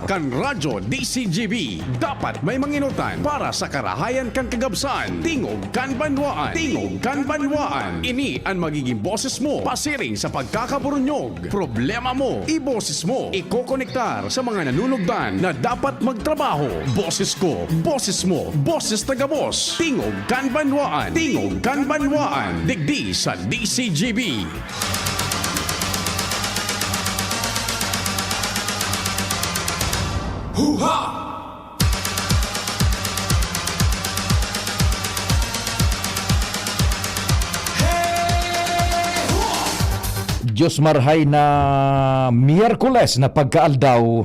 Kan radyo DCGB dapat may manginutan para sa karahayan kan kagabsan. Tingog kan banwaan. Tingog kan banwaan. Ini ang magiging boses mo pasiring sa pagkakaburunyog. Problema mo, iboses mo. Ikokonektar sa mga nanunugdan na dapat magtrabaho. Boses ko, boses mo, boses tagabos. Tingog kan banwaan. Tingog kan banwaan. Digdi sa DCGB. Hoo-ha! Diyos marhay na Miyerkules na pagkaaldaw.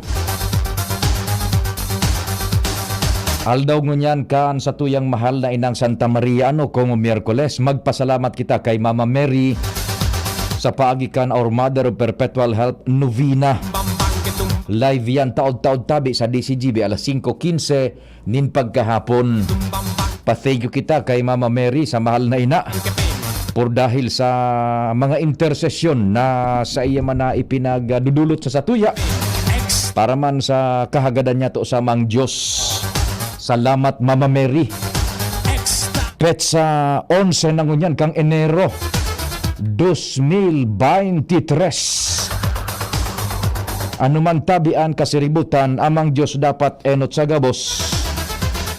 Aldaw ngunyan kan sa tuyang mahal na inang Santa Maria ano kung Miyerkules. Magpasalamat kita kay Mama Mary sa paagikan Our Mother of Perpetual Help Novena. Live yan taod-taod tabi sa DCGB alas 5:15 nin pagkahapon. Pa-thank you kita kay Mama Mary sa mahal na ina por dahil sa mga intersesyon na sa iya man na ipinagdudulot sa satuya para man sa kahagadan niya to sa mang Diyos. Salamat Mama Mary. Petsa 11 na ngunyan kang Enero 2023. Ano man tabian kasiributan, amang Diyos dapat enot sa gabos.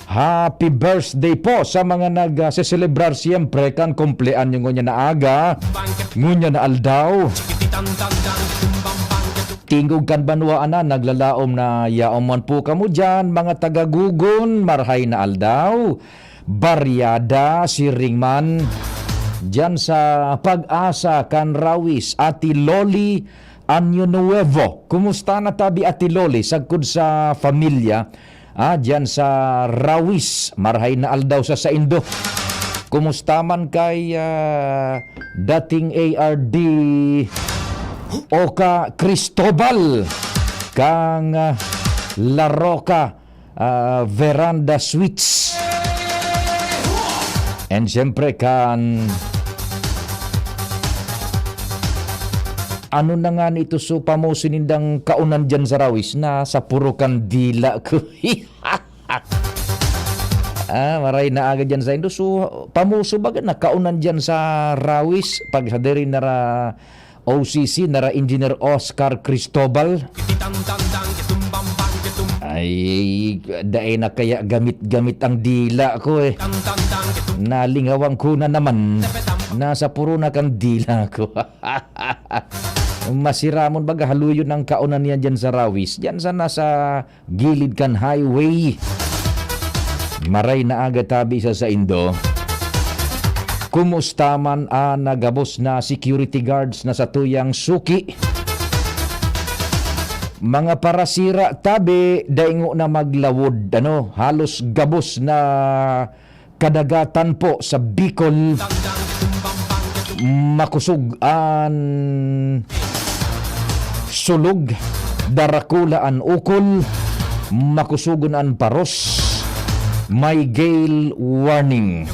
Happy birthday po sa mga nag-celebrar siyempre kan kumplean yung ngunya na aga, ngunya na aldaw. Tingog kan banwaan na naglalaom na yaoman po kamo dyan, mga tagagugon, marhay na aldaw, baryada, siringman, dyan sa Pag-asa kan Rawis, Ati Loli, Anyo Nuevo. Kumusta na tabi Ati Loli? Sagkod sa familia. Diyan sa Rawis. Marhay na aldaw sa Saindo. Kumusta man kay dating ARD Oka Cristobal. Kang La Roca Veranda Suites. And siyempre kan ano na nga nito so pamusinindang kaunan dyan sa Rawis na sa puro kandila ko. Maray na agad dyan sa Indo. So pamuso baga na kaunan dyan sa Rawis. Pag hadiri nara OCC, nara Engineer Oscar Cristobal. Ay, daay na kaya gamit-gamit ang dila ko eh. Nalingawang ko na naman. Nasa puro na kandila ko. Masiramon baga haluyo ng kaunan niya dyan sa Rawis. Dyan sa nasa gilid kan highway. Maray na aga tabi sa Indo. Kumusta man nagabos na security guards na sa tuyang suki. Mga parasira tabi daingo na maglawod. Halos gabos na kadagatan po sa Bicol. Makusugan sulog, darakulaan ukol, makusugon an paros, may gale warning.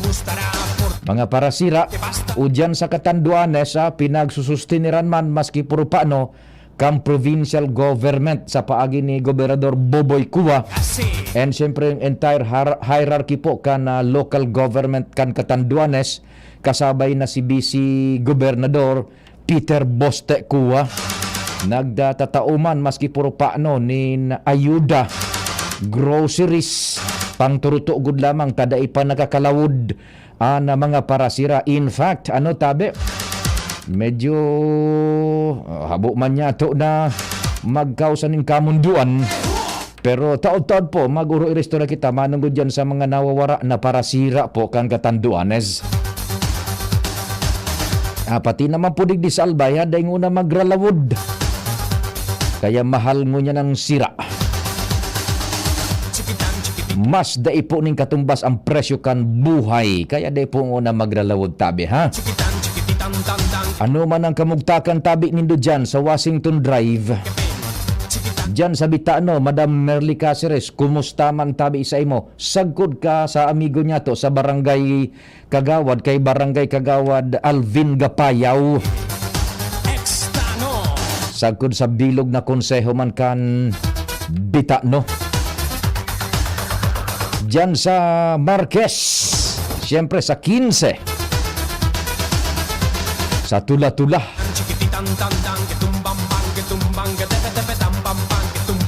Mga parasira, udyan sa Catanduanes pinagsusustiniran man maski puro paano kang provincial government sa paagi ni Gobernador Boboy Cua and siyempre yung entire hierarchy po kan local government kan Catanduanes kasabay na si BC Gobernador Peter Boste Cua. Nagdatatauman maski puro paano nin ayuda, groceries, pang turutugod lamang tada ipa nakakalawod na mga parasira. In fact, tabi, medyo habo man niya to na magkausan ng kamunduan. Pero taod-taod po, mag-uro-iresto na kita manunggod dyan sa mga nawawara na parasira po kan Catanduanes. Pati naman po digdi sa Albay, day nguna magralawod. Kaya mahal mo niya ng sira. Mas dai po ning katumbas ang presyo kan buhay. Kaya dai po nguna magralawod tabi ha. Ano man ang kamugtakan tabi nindo dyan sa Washington Drive. Dyan sa Bitano, Madam Merly Caceres, kumusta man tabi isa imo? Sagkod ka sa amigo niya to sa Barangay Kagawad, kay Barangay Kagawad Alvin Gapayaw. Sagkod sa bilog na konseho man kan Bitano. Diyan sa Marquez, siyempre sa 15. Sa Tula-Tula,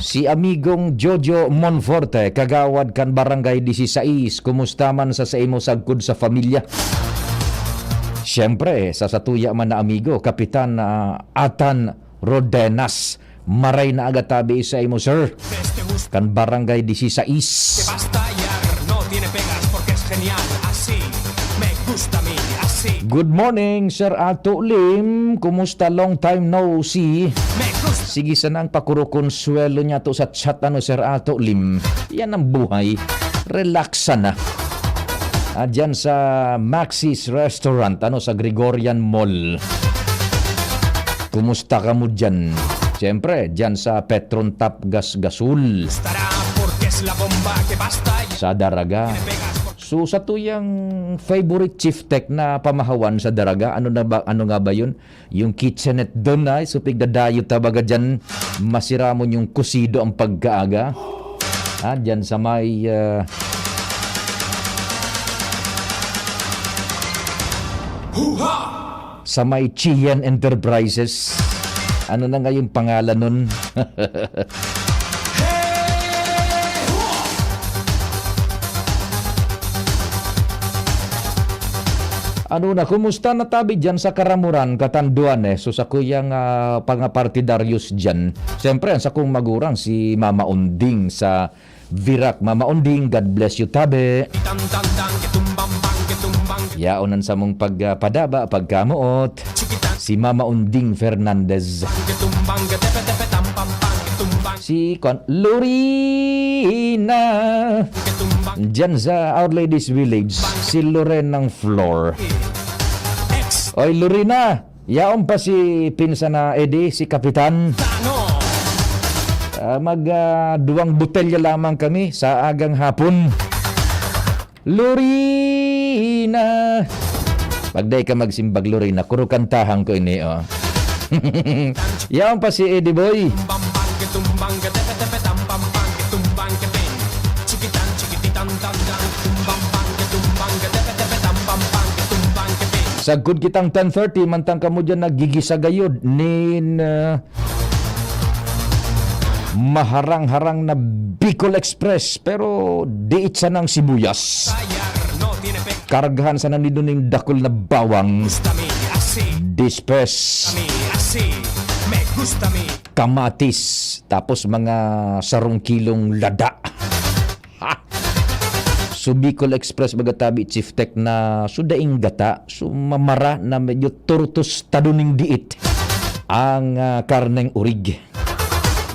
si amigong Jojo Monforte, kagawad kan Barangay 16, kumusta man sa imo sagkod sa pamilya? Siyempre, sa satuya man na amigo, Kapitan Atan Rodenas, maray na agatabi sa imo, sir, kan Barangay 16. Good morning, Sir Ato Lim. Kumusta? Long time no see. Sige sanang pakurukonsuelo niya to sa chat, Sir Ato Lim. Yan ang buhay. Relax na. Diyan sa Maxis Restaurant, sa Gregorian Mall. Kumusta ka mo dyan? Siyempre, dyan sa Petron Tap Gas-Gasul. Sa Daraga. So sa tuyang favorite chief tech na pamahawan sa Daraga, ano nga ba yun? Yung kitchenette doon na, supig dadayo tabaga dyan, masira mo yung kusido ang pagkaaga. Dyan sa may sa may Chien Enterprises. Ano na nga yung pangalan nun? Kumusta na tabi dyan sa Karamuran, Katanduan So sa kuyang pangapartidarius dyan, siyempre, sa kong magurang si Mama Unding sa Virac. Mama Unding, God bless you tabi. Yaonan sa mong pagpadaba, pagkamuot, si Mama Unding Fernandez. Si Lorena dyan sa Our Ladies Village, si Loren ng Floor. Oy Lorena, yaon pa si pinsan na Eddie, si Kapitan. Duwang botelya lamang kami sa agang hapon. Lorena, pagday ka magsimbag Lorena, kurukantahan ko ini yaon pa si Eddie Boy. Sagod kitang 10:30, mantang kamo dyan nagigisagayod nin maharang-harang na Bicol Express, pero diit sa ng sibuyas. Kargahan sa nandito ning dakol na bawang, dispes, kamatis, tapos mga 10 kilong lada. So Bicol Express magatabi chief tech na sudaing gata, sumamara na medyo turtos taduning diit ang karneng urig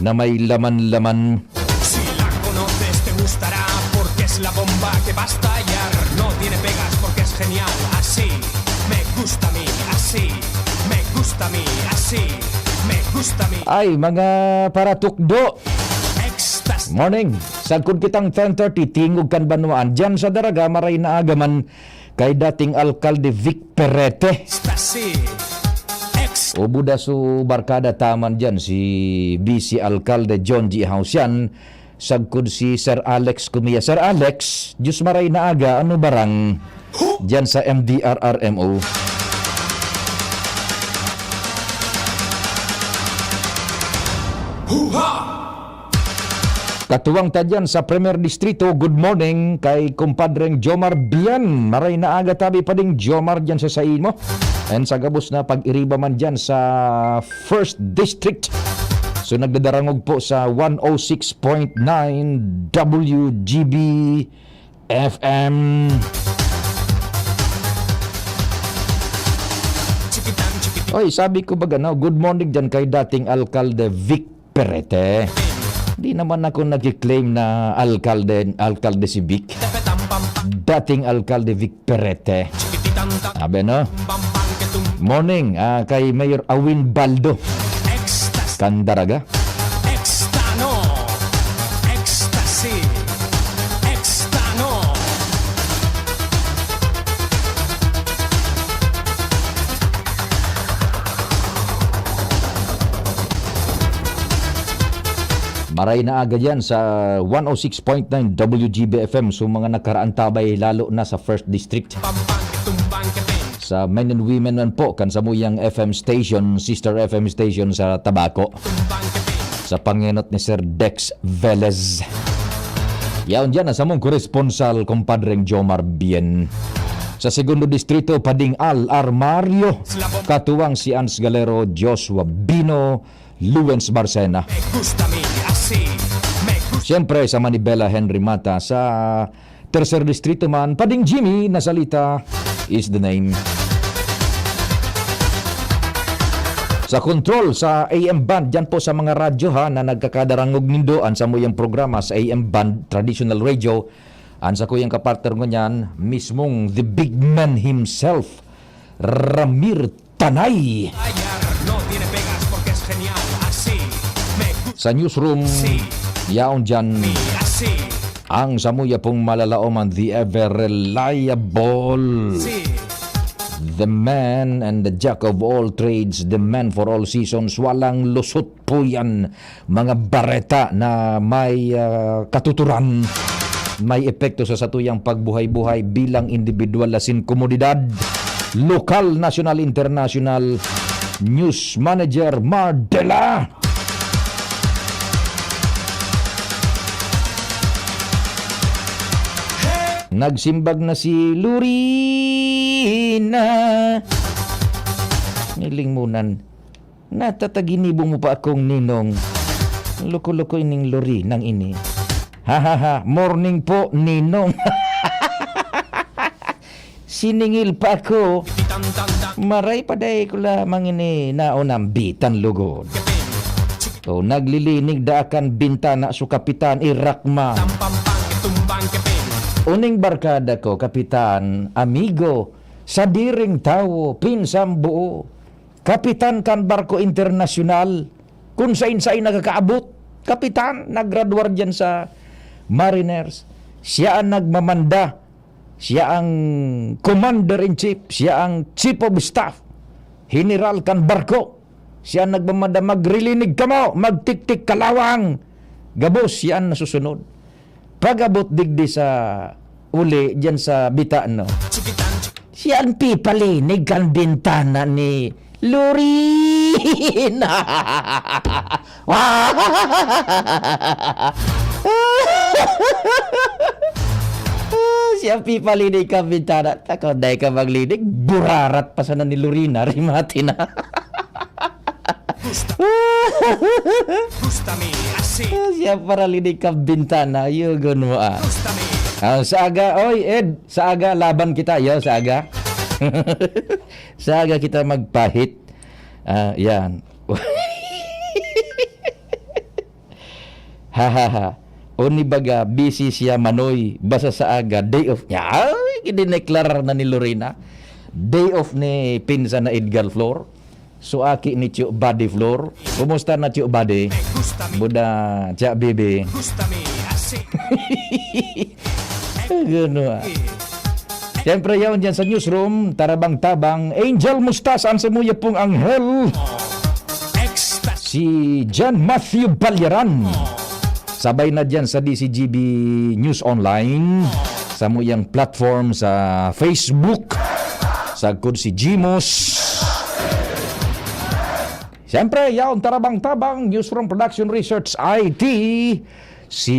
na may laman-laman. Si la conoces te gustará porque es la bomba que va a estallar. No tiene pegas porque es genial. Así me gusta a mí, así me gusta a mí, así me gusta a mí. Ay, mga paratukdo. Morning. Sagkod kitang 10:30, tingog kan Banwaan. Diyan sa Daraga, maray na agaman kay dating Alkalde Vic Perete. O buda su barkada taman dyan, si BC Alkalde John G. Hausian. Sagkod si Sir Alex Kumia. Sir Alex, Diyos maray na aga, ano barang dyan sa MDRRMO? Katuwang tadyan sa Premier Distrito, good morning kay kumpadreng Jomar Bian. Maray na aga tabi pa ding Jomar dyan sa sain mo. And sa gabos na pag-iriba man dyan sa First District. So nagdadarangog po sa 106.9 WGB FM. Oy, sabi ko ba good morning dyan kay dating Alkalde Vic Perete. Di naman ako nag-claim na alkalde si Vic. Dating Alkalde Vic Perete. Sabi morning kay Mayor Awin Baldo Kandaraga. Maray na aga dyan sa 106.9 WGB-FM. So mga nakaraan tabay lalo na sa 1st District. Sa men and women man po, kan sa muyang FM station, sister FM station sa Tabaco. Sa panginot ni Sir Dex Velez. Yaon dyan, sa mong koresponsal, kumpadreng Jomar Bien. Sa segundo distrito, Pading Al Armario. Katuwang si Ans Galero, Joshua Bino, Luwens Barcena. Siyempre sa Manibela, Henry Mata. Sa tercer distrito man, Pading Jimmy Nasalita is the name. Sa control sa AM Band, dyan po sa mga radyo ha, na nagkakadarangog nindoan sa muyang programa sa AM Band, Traditional Radio. An sa kuyang kapartner ko niyan, mismong the big man himself, Ramir Tanay. Sa newsroom, yaon dyan, ang samuya pong malalaoman, the ever reliable, the man and the jack of all trades, the man for all seasons. Walang lusot po yan, mga bareta na may katuturan, may epekto sa satuyang pagbuhay-buhay bilang individual lasin komunidad. Lokal, national, international, news manager Mardela. Nagsimbag na si Lurina. Nilingmunan. Natataginibong mo pa akong ninong. Loko-loko ining Luri nang ini. Ha. Morning po, ninong. Siningil pa ako. Maray paday ko lamang ini naonambitan lugod. O naglilinig daakan bintana su kapitan Irakma. Uning barkada ko, kapitan, amigo, sa diring tao, pinsang buo, kapitan kan barko internasyonal, kung sain-sain nakakaabot, kapitan, naggraduar dyan sa Mariners, siya ang nagmamanda, siya ang commander-in-chief, siya ang chief of staff, general kan barko, siya ang nagmamanda, magrilinig ka mo, magtik-tik kalawang, gabos, siya ang nasusunod. Pagabot digdi sa uli dyan sa Bitaan, no? Siya ang pipalinig kan bintana ni Lorina. Siya ang pipalinig kan bintana. Tako, dahil ka maglinig, burarat pa sana ni Lorina. Rimati na. Siya para linig ka bintana. Yugon mo sa aga, oy Ed, sa aga laban kita, sa aga. Sa aga kita magpahit. Yan. Ha. Oni baga, busy siya manoy. Basta sa aga, day off niya. Ay, dineklar na ni Lorena. Day off ni pinsa na Edgar Flor. So aki ni Tio Body Floor. Kumusta na Tio Body? Buda Tio Bibi. Gano. Siyempre yaon dyan sa newsroom, tarabang-tabang, Angel Mustasan sa muya pong anghel. Si John Matthew Balyaran. Sabay na dyan sa DCGB News Online. Sa muyang platform sa Facebook. Sagkod si Jimos. Siyempre, yaon tarabang-tabang, Newsroom Production Research IT, si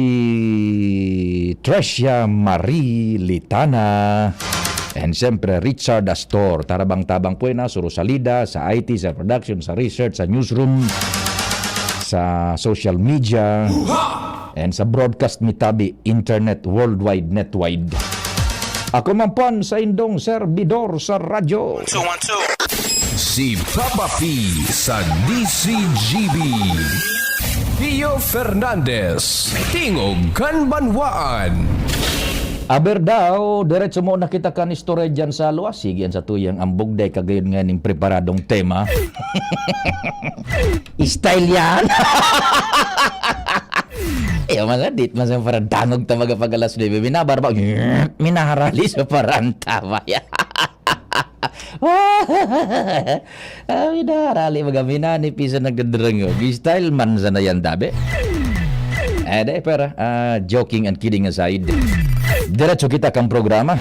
Trecia Marie Litana, and siyempre Richard Astor, tarabang-tabang po na, sa Rosalida, sa IT, sa production, sa research, sa newsroom, sa social media, and sa broadcast mitabi, internet, worldwide, netwide. Ako man po sa indong servidor sa radyo. 212. Si Papa P sa DCGB. Pio Fernandez, Tingog Kanbanwaan. Aber daw, diretso mo nakita ka ni storage dyan sa luwasig yan sa tuyang ambog day kagayon nga ning preparadong tema. Style yan. Maladit, masang parang dangog ta magapagalas na binabar ba? Minaharali sa paranta ba? Minaharali magaminani pisa nagdadrang. Style man sana yan dabe. Pero joking and kidding aside. Diretso kita kang programa.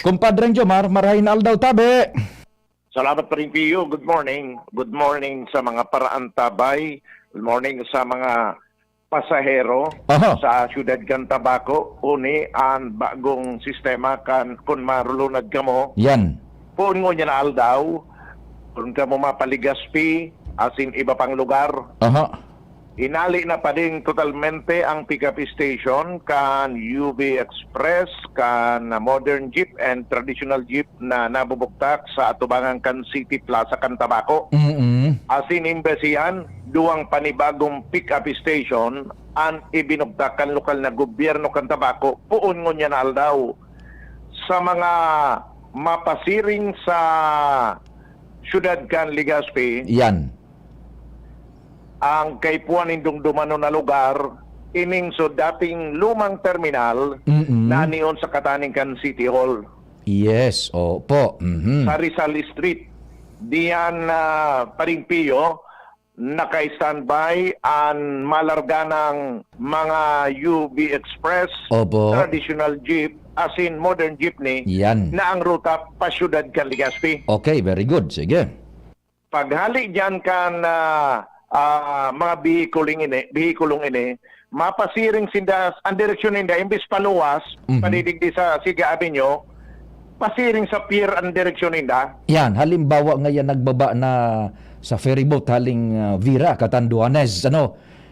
Kumpadreng Jomar, marahin aldaw tabi. Salamat pa rin, Pio. Good morning. Good morning sa mga paraantabay. Good morning sa mga pasahero Aha. sa Syudad kan Tabaco. Uni ang bagong sistema kan kung marulunad ka mo. Yan. Kung mo niya na aldaw, kung ka mo mapaligaspi, asin iba pang lugar. Aha. Inali na pa din totalmente ang pick-up station kan UB Express, kan modern jeep and traditional jeep na nabubuktak sa atubangan kan City Plaza kan Tabaco. Asin imbesiyan, duwang panibagong pick-up station ang ibinugtak kan lokal na gobyerno kan Tabaco. Puon ngo niya na aldaw sa mga mapasiring sa syudad kan Legazpi. Yan. Ang kay Puan Indong Dumano na lugar, ining so dating lumang terminal na niyon sa Kataningan City Hall. Yes, opo. Sa Rizal Street. Diyan Paringpio, naka-standby ang malarganang mga UB Express, Opo. traditional jeep, as in modern jeepney, Yan. na ang ruta pa Syudad kan Legazpi. Okay, very good. Sige. Paghali dyan kan mga bihikulong ini, mapasiring sinda ang direksyon ninda imbis paluwas, panidigdi sa Siga Avenue, pasiring sa pier ang direksyon ninda. Yan, halimbawa ngayon nagbaba na sa ferryboat haling Vira, Catanduanes,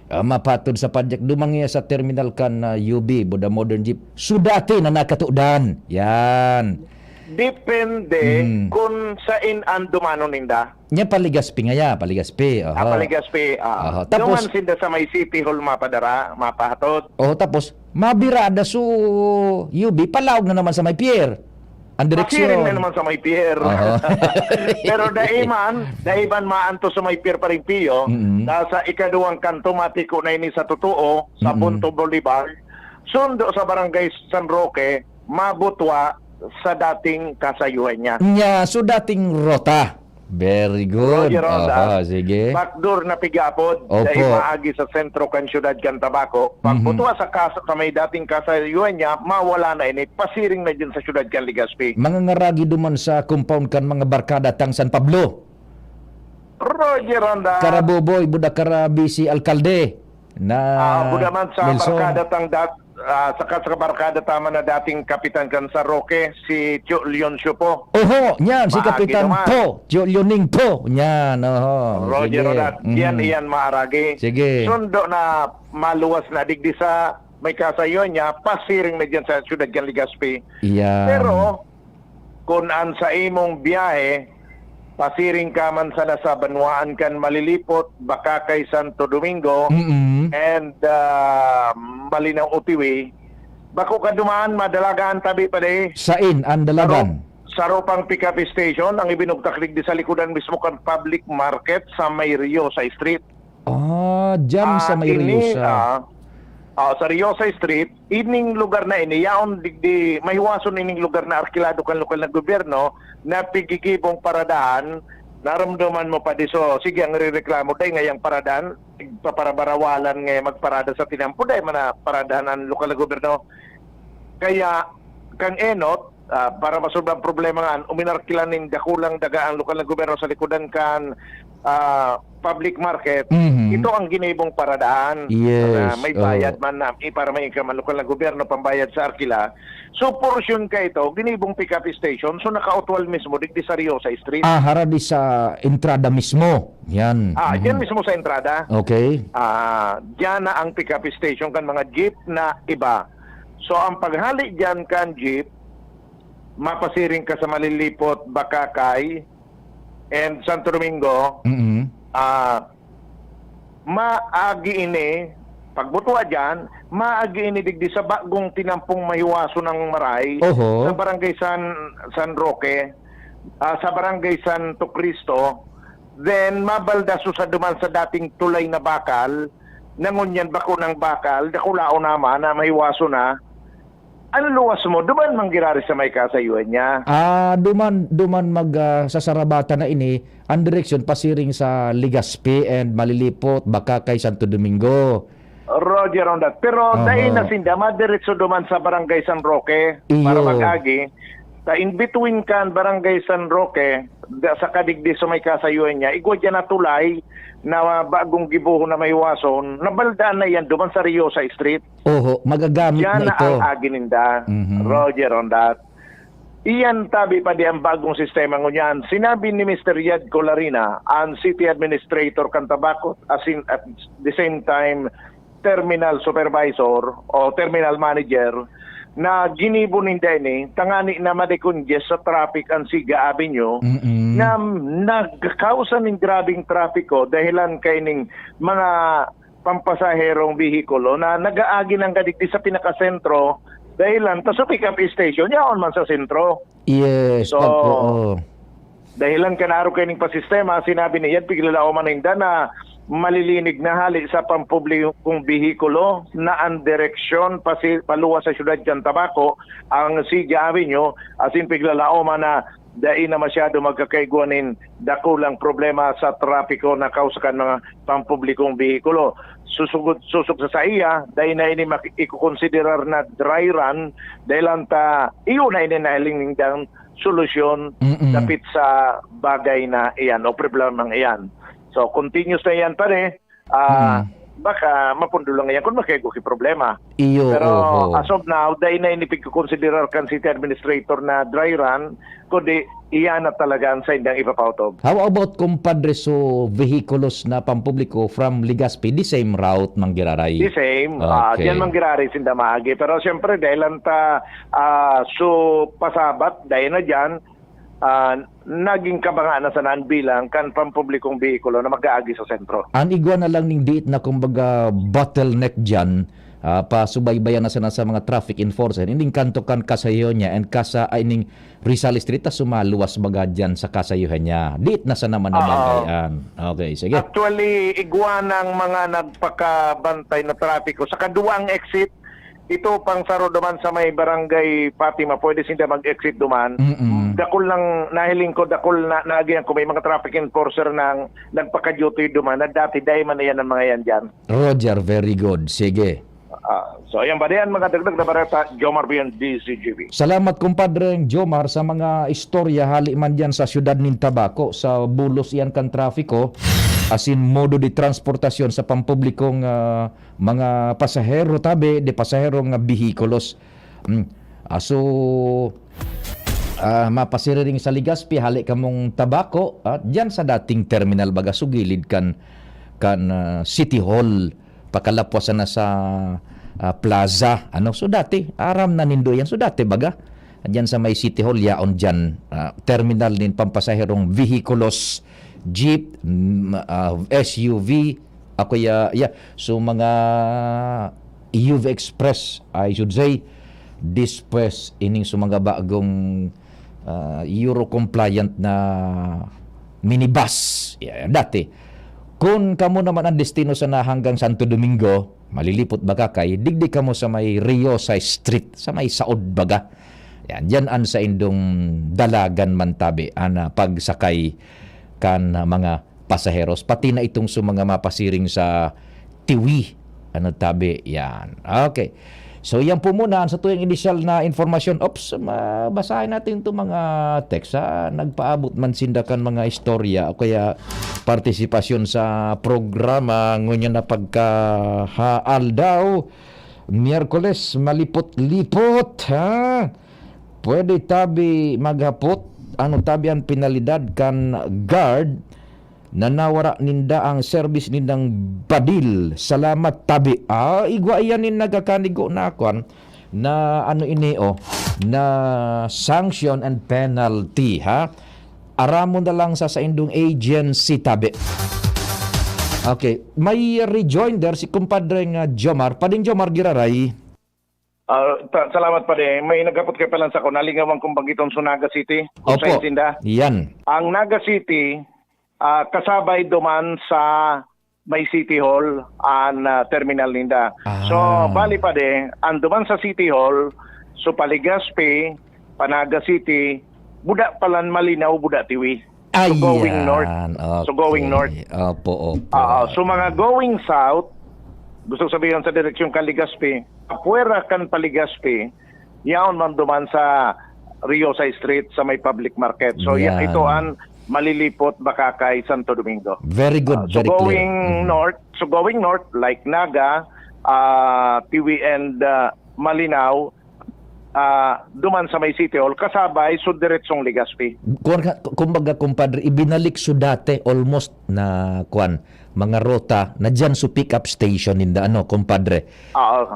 mapatod sa padyak dumangya sa terminal kan UB, Buda Modern Jeep. Sudati na nakatudan. Yan. Depende kung saan ang dumano ninda. Nya Paligaspi nga Paligaspi. Paligaspi. Tapos Duman sinda sa may City Hall mapahatod. tapos mabirada su UB palawag na naman sa may pier. Ang direksyon. Pasiring na naman sa may pier. Pero daiban maanto sa may pier pa rin, Pio, sa ikaduwang kanto matiko na ini sa totoo, sa Punto Bolivar, sundo sa barangay San Roque, mabutwa sa dating kasayuhan niya. Nya, so dating rota. Very good. Roger Ronda. Sige. Backdoor na pigapod Opo. dahil maagi sa sentro kan syudad kan Tabaco. Pagputuwa sa may dating kasayuhan niya, mawala na ini. Pasiring na dyan sa syudad kan Legazpi. Mga ngaragi duman sa compound kan mga barkada tang San Pablo. Roger Ronda. Karabuboy, Buda Karabisi, Alkalde. Na Budaman sa Nelson. barkada tang sa barkada tama na dating kapitan kan sa Roque, si Tio Leoncio po. Oho, yan, si Maagi Kapitan naman. Po. Leoning Po. Yan, oho. Roger Sige. Ronda. Iyan maaragi. Sige. Sundo na maluwas na digdi sa may kasayuhan niya, pasiring na dyan sa syudad kan Legazpi. Yan. Pero, kung an sa imong biyahe, pasiring ka man sana sa Banwaan kan malilipot, baka kay Santo Domingo, and Malinaw Utiwi, bako ka dumaan, madalagaan tabi pa de. Sain, ang dalagan. Sa ropang pick-up station, ang ibinugtaklig di sa likudan mismo kan public market sa May Riosa Street. Dyan sa may Riosa. Sa Riosa Street, ining lugar na ini, yaon digdi, mahiwason ining lugar na arkilado kan lokal na gobyerno, na pigigibong paradahan, naramdaman mo pa di so, sige ang rireklamo day ngayang paradahan, paparabarawalan ngayon magparada sa tinampo day, mana paradahan ang lokal na gobyerno. Kaya, kang enot, para masulbang problema nga, uminarkilan ng dakulang daga ang lokal na gobyerno sa likudan kan public market, ito ang ginibong paradahan. Yes. May bayad man na para may ikaman lokal na gobyerno pambayad sa arkila. So portion ka ito, ginibong pick-up station, so nakautwal mismo digdi sa Riosa Street. Haradi sa entrada mismo. Yan. Diyan mismo sa entrada. Okay. Diyan na ang pick-up station kan mga jeep na iba. So ang paghali diyan kan jeep, mapasiring ka sa Malilipot, Bakakay, and Santo Domingo, maagi ini, pagbutuwa dyan, maagi ini digdi sa bagong tinampong mahiwaso ng Maray, Oho. sa barangay San Roque, sa barangay Santo Cristo, then mabaldaso sa duman sa dating tulay na bakal, nangunyan bako ng bakal, dakulao naman na mahiwaso na, ano luwas mo? Duman manggirari sa may kasayuhan niya. Duman sa Sarabata na ini, ang direksyon pasiring sa Legazpi and Malilipot, Bakakay, Santo Domingo. Roger on that. Pero Aha. dahil na sinda, madiretso duman sa Barangay San Roque para Iyo. mag-agi. In between kan Barangay San Roque, sa kadigdi sa may kasayuan niya, igwa dyan na tulay na bagong gibuho na may wason, nabaldaan na yan duman sa Riosa Street. Oho, magagamit Yan na na ito. ang agininda. Mhm. Roger on that. Iyan tabi pa di ang bagong sistema ngunyan. Sinabi ni Mr. Yad Colarina, ang City Administrator Cantabaco, as in at the same time Terminal Supervisor o Terminal Manager, na ginibo ninda ini, tangani na madekungges sa traffic ang Siga Avenue, Mm-mm. na nagkausan ng grabing trapiko dahilan kay ning mga pampasaherong bihikulo na nagaagi ng gadigdi sa pinakasentro dahilan ta sa pick-up station yaon man sa sentro. Yes, So, opo. Oh. Dahilan kanaro kay ning pasistema, sinabi niya piglalao man ninda na malilinig na hali sa pampublikong bihikulo na ang direksyon paluwas sa syudad Cantabaco ang Siga Avenue, as in piglalao man na dai na masyado magkakaiguanin dakulang problema sa trapiko na kausakan mga pampublikong bihikulo. Susug sa iya, dahil na ini ikukonsiderar na dry run dahil anta iyo na ini nahiling ng solusyon Mm-mm. dapit sa bagay na iyan o problema ng iyan. So continuous na iyan pare, baka mapundulang iyan kung makikuki problema. Iyo, Pero oho. as of now, dahil na inipig ko considerar kan City Administrator na dry run, kundi iyan na talaga ang sa indang ipapautog. How about kumpadre so vehikulos na pampubliko from Legazpi, the same route manggiraray? The same, Okay. diyan manggirari sinda maagi. Pero siyempre dahil anta pasabat, dahil na diyan, naging kabangaan na sa naan bilang kan pampublikong bihikulo na mag-aagi sa sentro. Ang igwa na lang ning diit na kumbaga bottleneck dyan, pasubaybayan na sana sa mga traffic enforcer, hindi kanto kan kasayo niya and kasa ay ning Rizal Street ta sumaluwas baga dyan sa kasayuhan niya. Diit na sa naman na bagayan. Okay, sige. Actually, igwa ng mga nagpakabantay na trapiko sa kaduang exit, ito pang saro duman sa may barangay Fatima, pwede sinda mag-exit duman. Mm-mm. Dakol lang, nahiling ko, dakol na naagyan ko, may mga traffic enforcer na nagpaka-duty duman, na dati dahil man na yan ang mga yan dyan. Roger, very good. Sige. So ayan ba diyan mga dagdag na barata, Jomar Bian, DCGB. Salamat kumpadre Jomar sa mga istorya hali man dyan sa siyudad ng Tabaco, sa bulos iyan kan trafiko, asin modo de transportasyon sa pampublikong mga pasahero tabi, de pasahero nga bihikulos. So, mapasiriring sa Legazpi, hali kamong Tabaco, dyan sa dating terminal baga, sugilid kan City Hall, pakalapwasan na sa plaza. So dati, aram na nindo yan. So dati baga, dyan sa may City Hall, yaon dyan, terminal din pampasaherong vehikulos, jeep, SUV, so mga UV Express, I should say, dispress ining sa mga bagong Euro compliant na minibus. Dati, kung kamo naman ang destino sa na hanggang Santo Domingo, malilipot baga kay, digdi kamo sa may Riosa Street, sa may Saod baga. Yan an sa indong dalagan man tabi, ana pagsakay kan mga pasaheros. Pati na itong sa mga mapasiring sa Tiwi, tabi, yan. Okay. So yan po muna sa tuwing initial na informasyon. Basahin natin itong mga text. Nagpaabot man sindakan mga istorya o kaya partisipasyon sa programa. Ngunyan na pagkahaal daw. Miyerkules, malipot-lipot. Pwede tabi maghapot. Tabi ang pinalidad kan guard na nawara ninda ang service nindang badil. Salamat tabi. Igwa iyanin nagakanigo na akon na na sanction and penalty aramon na lang sa indong agency tabi. Okay, may rejoinder si kumpadre nga Jomar. Pading Jomar giraray. Salamat pa din. May nagapot kay palan sa ko. Nalingawan kong bagitong sa Naga City. Kung sa itinda. Yan. Ang Naga City, kasabay duman sa may City Hall ang terminal ninda. So, bali pa din, ang duman sa City Hall, so Legazpi, Panaga City, buda palan malinaw, buda tiwi. So, going north. Okay. So, going north. Opo. So, mga going south, gusto sabihin sa direksyon kan Legazpi, apuera kan Paligaspi, yaon man duman sa Riosa Street sa may public market. So Yan. ito ang malilipot baka kay Santo Domingo. Very good, So very going clear. going north like Naga, Tiwi and Malinaw, duman sa may City Hall kasabay so diretsong Legazpi. Kumbaga, kumpadre, ibinalik so dati almost na mga rota na dyan sa pick-up station in the kumpadre.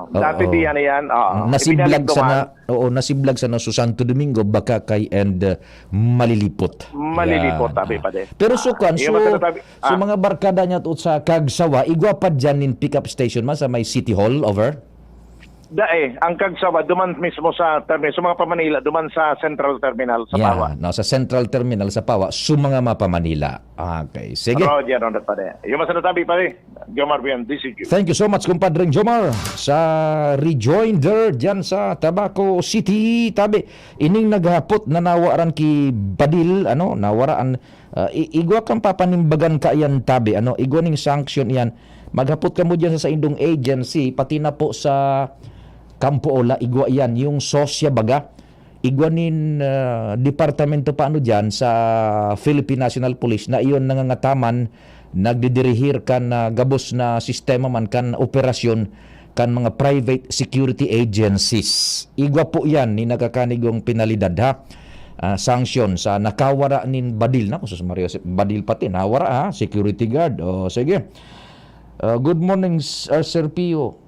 Dati Oo. diyan yan. Nasiblag Ibinalik sana, duman. nasiblag sana sa Santo Domingo, baka kay and malilipot. Malilipot, Yan. tabi pa din. Pero sukan, Yung masasabi- so mga barkada niya to sa Kagsawa, igwa pa dyan in pick-up station sa may City Hall, over? Ang Kagsawa, duman mismo sa terminal, sa mga pamanila, duman sa Central Terminal sa Pawa. No, sa Central Terminal sa Pawa, mga mapa Manila. Okay, sige. Roger, ronda pa din. Yung masasabi pa din, Jomar Bian, DCQ. Thank you so much, kumpadreng Jomar, sa rejoinder dyan sa Tabaco City. Tabi, ining naghapot na nawaran ki Badil, nawaraan, igwa kang papanimbagan ka yan, tabi, igwa ning sanction yan. Maghapot ka mo dyan sa indong agency, pati na po sa Kampo Ola, igwa yan, yung sosya baga, igwa nin departamento paano dyan sa Philippine National Police na iyon nangangataman, nagdidirihir kan gabos na sistema man kan operasyon kan mga private security agencies. Igwa po yan ni nagakanigong penalidad ha. Sanction sa nakawara nin Badil na, sus Mario Badil pati nawara ha, security guard. Sige. Good morning Sir Pio.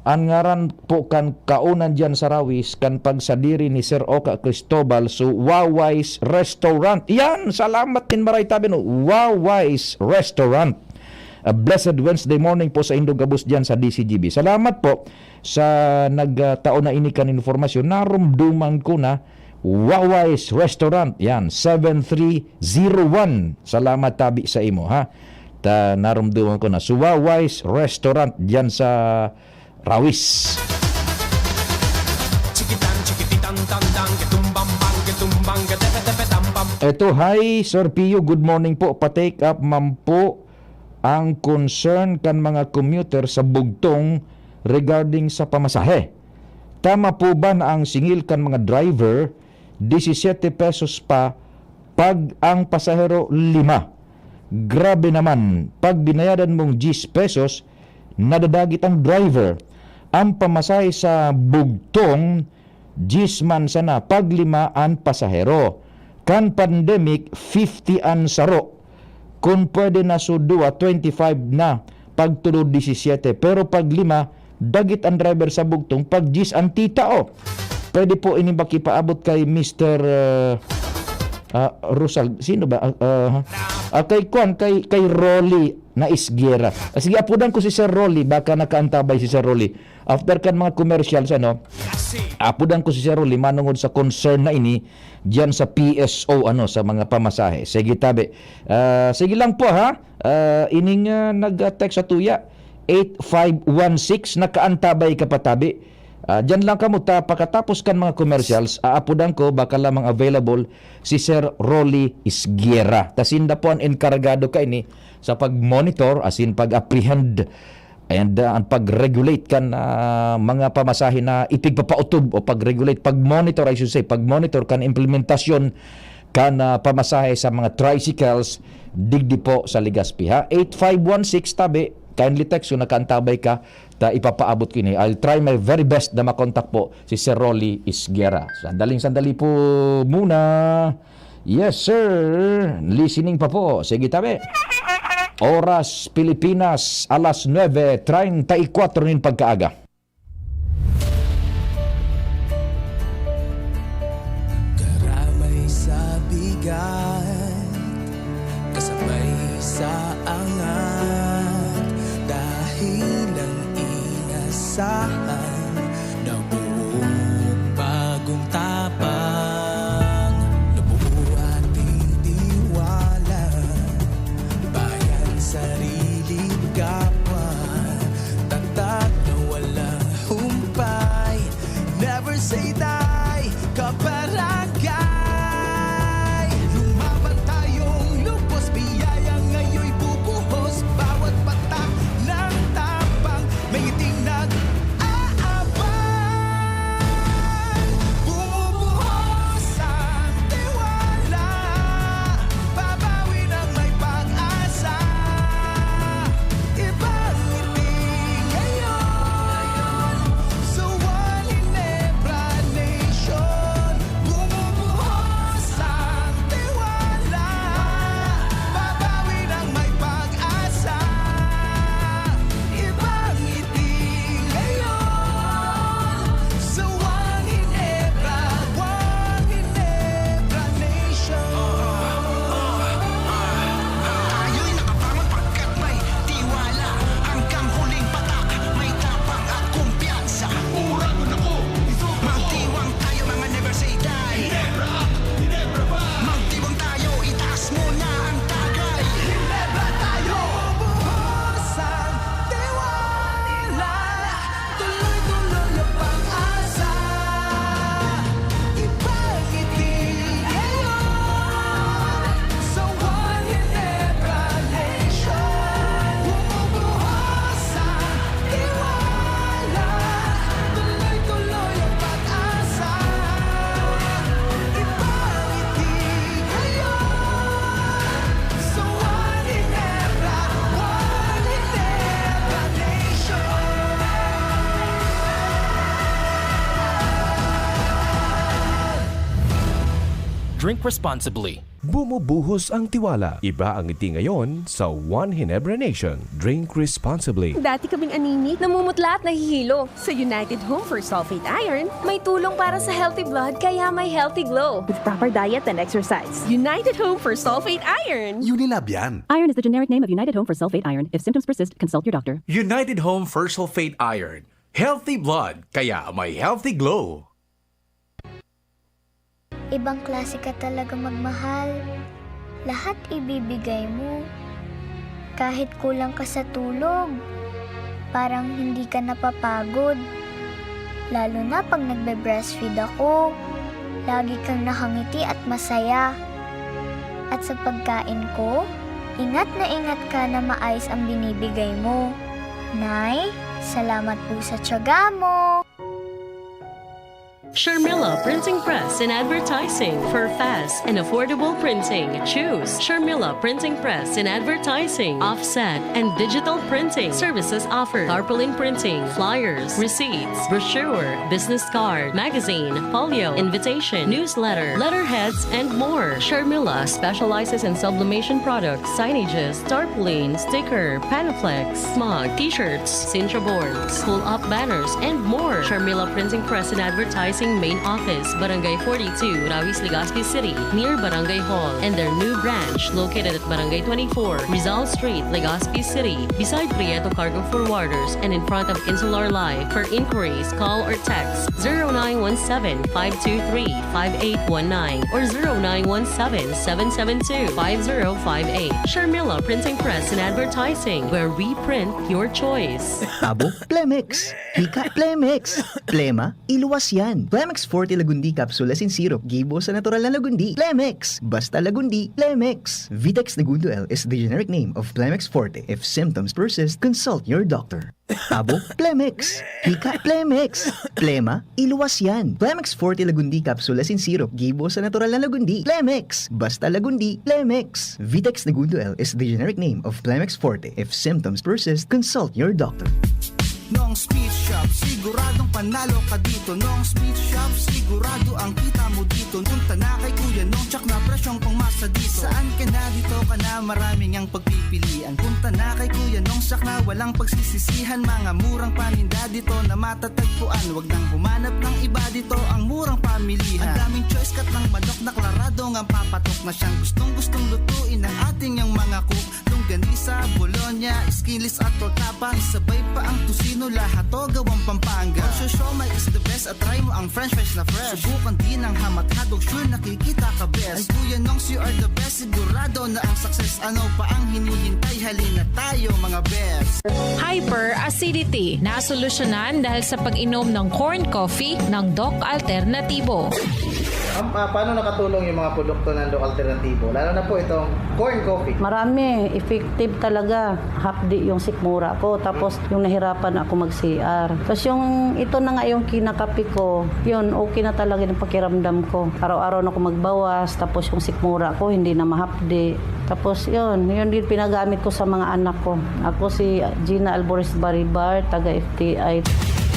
Ang ngaran po kan kaunan dyan sa Rawis kan pagsadiri ni Sir Oka Cristobal so Wawais Restaurant. Yan, salamat din maray tabi no. Wawais Restaurant. A blessed Wednesday morning po sa Indong Gabus dyan sa DCGB. Salamat po sa nagtaon na inikan informasyon. Narumduman ko na Wawais Restaurant. Yan, 7301. Salamat tabi sa imo ha. Narumduman ko na. So Wawais Restaurant dyan sa Rawis. Eto, hi Sir Pio, good morning po. Pa-take up man po ang concern kan mga commuter sa bugtong regarding sa pamasahe. Tama po ba na ang singil kan mga driver 17 pesos pa pag ang pasahero 5? Grabe naman, pag binayadan mong 10 pesos, nadadagit ang driver. Ang pamasahe sa bugtong 10 man sana pag 5 ang pasahero. Kan pandemic 50 ang saro. Kung pwede na so 25 na pag tulo 17. Pero pag 5 dagit ang driver sa bugtong pag 10 ang tita Pwede po ini ba kipaabot kay Mr. Rosal, sino ba? Kay Rolly na Isguera. Sige, apudan ko si Sir Rolly, baka nakaantabay si Sir Rolly. After kan mga commercials, apudan ko si Sir Rolly, manungod sa concern na ini, diyan sa PSO, sa mga pamasahe. Sige, tabi. Sige lang po, ha? Ining nag-text sa tuya, 8516, nakaantabay ka pa, tabi. Diyan lang kamo pagkatapos kan mga commercials, aapudan ko baka lamang available si Sir Rolly Isguera. Tasinda po ang enkargado ka ini sa pag-monitor as in pag-apprehend and ang pag-regulate kan mga pamasahe na ipigpapautob o pag-regulate, pag-monitor I should say, pag-monitor kan implementasyon kan pamasahe sa mga tricycles digdi po sa Legazpi ha. 8516 tabi, kindly text kung nakaantabay ka, ipapaabot ko ini. I'll try my very best na makontak po si Sir Rolly Isguera. Sandali po muna. Yes sir, listening pa po. Sige tabi. Oras Pilipinas, alas 9:34 nin pagkaaga. Karamay sa bigat, kasabay sa angat, dahil ang inasahan na buong bagong tapang, nabuo ating tiwala, bayan sariling kapwa, tatak na walang humpay, never say die, kabarangay. Lumaban tayong lubos, biyaya ngayon'y bubuhos, bawat patak ng tapang may drink responsibly. Bumubuhos ang tiwala. Iba ang ngiti ngayon sa One Ginebra Nation. Drink responsibly. Dati kaming anemic, namumutla at nahihilo. Sa United Home for Sulfate Iron, may tulong para sa healthy blood kaya may healthy glow. With proper diet and exercise. United Home for Sulfate Iron. Unilab yan. Iron is the generic name of United Home for Sulfate Iron. If symptoms persist, consult your doctor. United Home for Sulfate Iron. Healthy blood, kaya may healthy glow. Ibang klase ka talaga magmahal. Lahat ibibigay mo. Kahit kulang ka sa tulog, parang hindi ka napapagod. Lalo na pag nagbe-breastfeed ako, lagi kang nakangiti at masaya. At sa pagkain ko, ingat ka na maayos ang binibigay mo. Nay, salamat po sa tiyaga mo. Sharmila Printing Press and Advertising for fast and affordable printing. Choose Sharmila Printing Press and Advertising, offset and digital printing services offered. Tarpaulin printing, flyers, receipts, brochure, business card, magazine, folio, invitation, newsletter, letterheads, and more. Sharmila specializes in sublimation products, signages, tarpaulin, sticker, panaflex, smog, t-shirts, cincha boards, pull-up banners, and more. Sharmila Printing Press and Advertising Main Office, Barangay 42, Rawis, Legazpi City, near Barangay Hall, and their new branch located at Barangay 24, Rizal Street, Legazpi City, beside Prieto Cargo Forwarders and in front of Insular Life. For inquiries, call or text 0917-523-5819 or 0917-772-5058. Sharmila Printing Press and Advertising, where we print your choice. Abo, Plemex. Hika, Plemex. Plema, iluwas yan. Plemex Forte Lagundi Capsule Asin Syrup. Gibo sa natural na Lagundi. Plemex. Basta Lagundi. Plemex. Vitex Negundo L is the generic name of Plemex Forte. If symptoms persist, consult your doctor. Abo, Plemex. Hika, Plemex. Plema, iluwas yan. Plemex Forte Lagundi Capsule Asin Syrup. Gibo sa natural na Lagundi. Plemex. Basta Lagundi. Plemex. Vitex Negundo L is the generic name of Plemex Forte. If symptoms persist, consult your doctor. Nong Speed Shop, siguradong panalo ka dito. Nong Speed Shop, sigurado ang kita mo dito. Punta na kay Kuya Nong, tsak na presyong pangmasa dito. Saan ka na dito ka na, maraming ang pagpipilian. Punta na kay Kuya Nong, tsak na walang pagsisisihan. Mga murang paninda dito na matatagpuan. Huwag nang humanap ng iba dito, ang murang pamilihan. Ang daming choice kat ng manok na klarado ang papatok na siyang gustong lutuin ng ating yung mga cook. Longganisa, Bologna, skinless at tortapa. Sabay pa ang tusino, lahat to gawang Pampanga. Siomai is the best at try mo ang french fries na fresh. Subukan din ang hamat hadog, sure nakikita ka best. Ay Kuya Nongs, you are the best, sigurado na ang success. Ano pa ang hinihintay, halina tayo mga best. Hyperacidity, nasolusyonan dahil sa pag-inom ng corn coffee ng Doc Alternatibo. Paano nakatulong yung mga produkto ng Doc Alternatibo? Lalo na po itong corn coffee. Marami, effective talaga. Hapdi yung sikmura ko. Tapos yung nahirapan ako mag-CR. Tapos yung ito na nga yung kinakapi ko, yun, okay na talaga yung pakiramdam ko. Araw-araw na ako magbawas. Tapos yung sikmura ko, hindi na mahapdi. Tapos yun din pinagamit ko sa mga anak ko. Ako si Gina Alboris Baribar, taga FTI.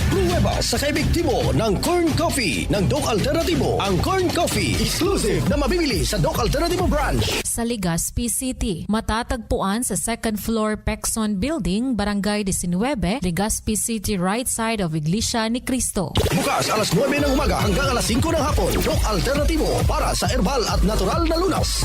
Pruweba sa kaebektibo ng Corn Coffee ng Doc Alternatibo. Ang Corn Coffee, exclusive na mabibili sa Doc Alternatibo branch. Sa Legazpi City, matatagpuan sa second floor Pexon Building, Barangay 19, Legazpi City, right side of Iglesia ni Cristo. Bukas alas 9 ng umaga hanggang alas 5 ng hapon. Doc Alternatibo para sa herbal at natural na lunas.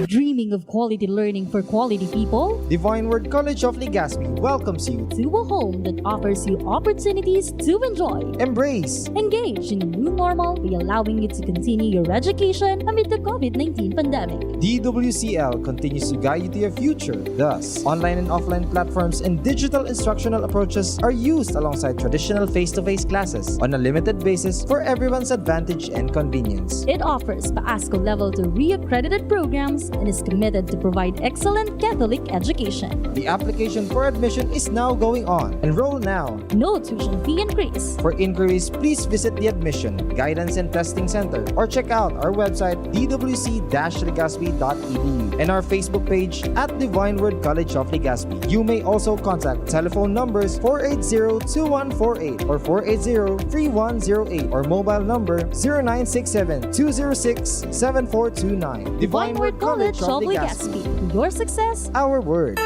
Dreaming of quality learning for quality people? Divine Word College of Legazpi welcomes you to a home that offers you opportunities to enjoy, embrace, engage in a new normal by allowing you to continue your education amid the COVID-19 pandemic. DWCL continues to guide you to your future. Thus, online and offline platforms and digital instructional approaches are used alongside traditional face-to-face classes on a limited basis for everyone's advantage and convenience. It offers PAASCO level 2 re-accredited programs and is committed to provide excellent Catholic education. The application for admission is now going on. Enroll now. No tuition fee increase. For inquiries, please visit the Admission, Guidance and Testing Center or check out our website dwc-legazpi.edu. and our Facebook page at Divine Word College of Legazpi. You may also contact telephone numbers 480-2148 or 480-3108 or mobile number 0967-206-7429. Divine Word College of Legazpi. Your success, our word.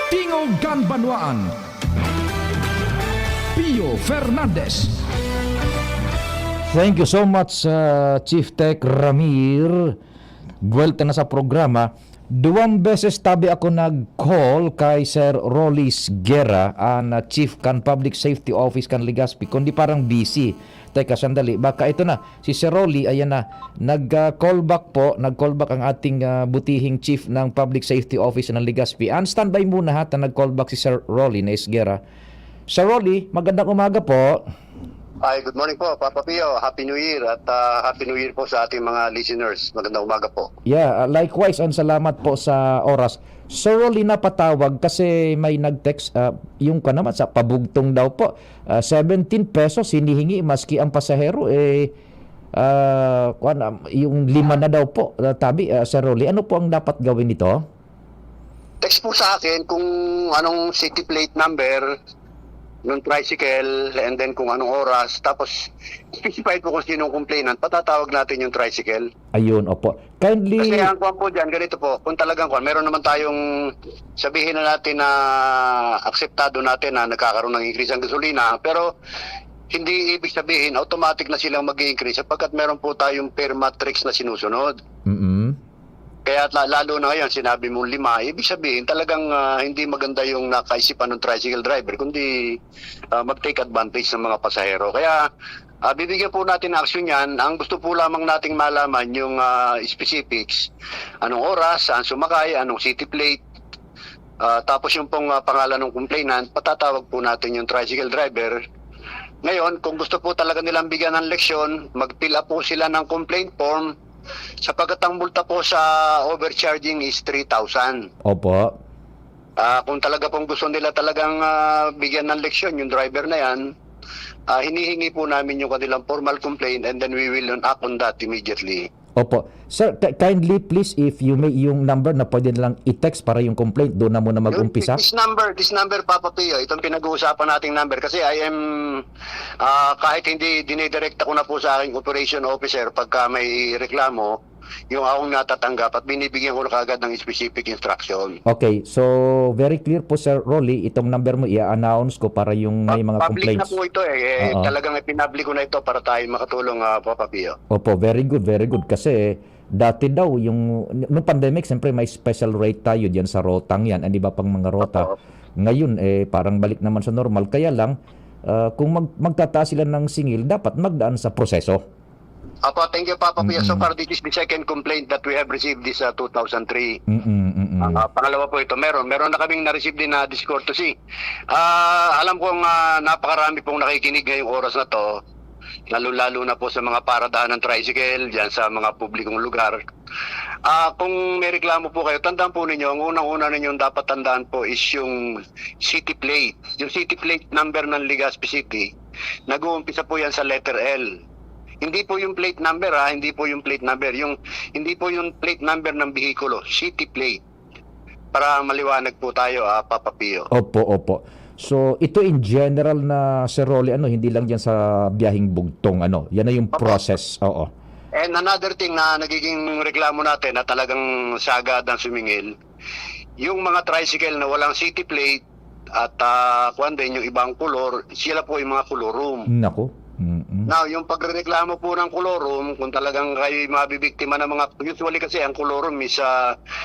Tingog Ganbanwaan. Pio Fernandez. Thank you so much, Chief Tech Ramir. Buwelta na sa programa. 2 beses tabi ako nag-call kay Sir Rolly Guerra, Chief kan Public Safety Office kan Legazpi. Kundi parang busy. Teka, sandali. Baka ito na. Si Sir Rolly, ayan na. Nag-callback po. Nag-callback ang ating butihing Chief ng Public Safety Office ng Legazpi. Standby muna ha. Nag-callback si Sir Rolly na Guerra. Sir Rolly, magandang umaga po. Hi, good morning po, Papa Pio. Happy New Year at Happy New Year po sa ating mga listeners. Magandang umaga po. Yeah, likewise, salamat po sa oras. Sir Rolly, napatawag kasi may nag-text, yung ka naman sa pabugtong daw po. 17 pesos hinihingi maski ang pasahero, yung 5 na daw po. Tabi, Sir Rolly, ano po ang dapat gawin nito? Text po sa akin kung anong city plate number ng tricycle and then kung anong oras, tapos specified po kung sinong complainant, patatawag natin yung tricycle. Ayun, opo. Kindly... Kasi ang kuwan po dyan, ganito po, kung talagang kuwan, meron naman tayong sabihin na natin na akseptado natin na nagkakaroon ng increase ang gasolina, pero hindi ibig sabihin automatic na silang mag-increase sapagkat meron po tayong per matrix na sinusunod. Kaya lalo na ngayon, sinabi mo 5, ibig sabihin talagang hindi maganda yung nakaisipan ng tricycle driver, kundi mag-take advantage ng mga pasahero. Kaya bibigyan po natin action yan. Ang gusto po lamang nating malaman yung specifics, anong oras, saan sumakay, anong city plate, tapos yung pong pangalan ng complainant, patatawag po natin yung tricycle driver. Ngayon, kung gusto po talaga nilang bigyan ng leksyon, mag-fill up po sila ng complaint form. Sapagkat ang multa po sa overcharging is 3,000. Opo. Kung talaga pong gusto nila talagang bigyan ng leksyon yung driver na yan, hinihingi po namin yung kanilang formal complaint and then we will act on that immediately. Opo. Sir, kindly please, if you may yung number na pwede nilang i-text para yung complaint, doon na muna mag-umpisa. This number, Papa Pio, itong pinag-uusapan nating number, kasi I am, kahit hindi dinidirekta ko na po sa aking operation officer pagka may reklamo, yung akong natatanggap at binibigyan ko na kagad ng specific instruction. Okay, so very clear po Sir Rolly, itong number mo i-announce ko para yung may mga complaints. Public na po ito talagang ipinablik ko na ito para tayo makatulong, Papa Pio. Opo, very good kasi dati daw yung nung pandemic siyempre may special rate tayo diyan sa rotang yan, hindi ba pang mga rota. Ngayon parang balik naman sa normal, kaya lang kung magtataas sila ng singil dapat magdaan sa proseso. Apo, thank you, Papa Pio. So far, this is the second complaint that we have received this 2003. Pangalawa po ito, meron na kaming na-receive din na discourtesy. Alam kong napakarami pong nakikinig ngayong oras na to, lalo na po sa mga paradahan ng tricycle, dyan sa mga publikong lugar. Kung may reklamo po kayo, tandaan po ninyo, ang unang-una ninyong dapat tandaan po is yung city plate. Yung city plate number ng Legazpi City, nag-uumpisa po yan sa letter L. Hindi po yung plate number hindi po yung plate number. Hindi po yung plate number ng bihikulo, city plate. Para maliwanag po tayo, Papa Pio. Opo. So, ito in general na Sir Rolly, hindi lang yan sa biyaheng bugtong, yan na yung process. Oo. And another thing na nagiging reklamo natin na talagang sagad ang sumingil, yung mga tricycle na walang city plate at yung ibang kulor, sila po yung mga kolorum. Nako. Now, yung pagreklamo po ng kolorum, kung talagang kayo mabibiktima ng mga, usually kasi ang kolorum is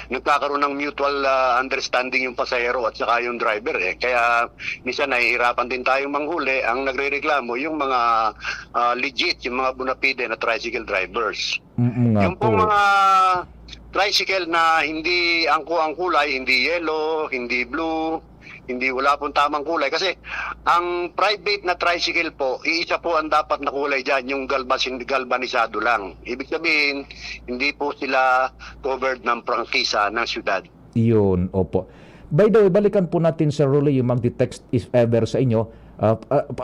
nagkakaroon ng mutual understanding yung pasahero at saka yung driver. Kaya minsan nahihirapan din tayong manghuli. Ang nagrereklamo yung mga legit, yung mga bonafide na tricycle drivers. Yung pong mga tricycle na hindi angko ang kulay, hindi yellow, hindi blue, hindi wala pong tamang kulay. Kasi ang private na tricycle po, iisa po ang dapat na kulay dyan, yung galvanisado lang. Ibig sabihin, hindi po sila covered ng prangkisa ng syudad. Yun, opo. By the way, balikan po natin Sir Rolly yung mag-text if ever sa inyo.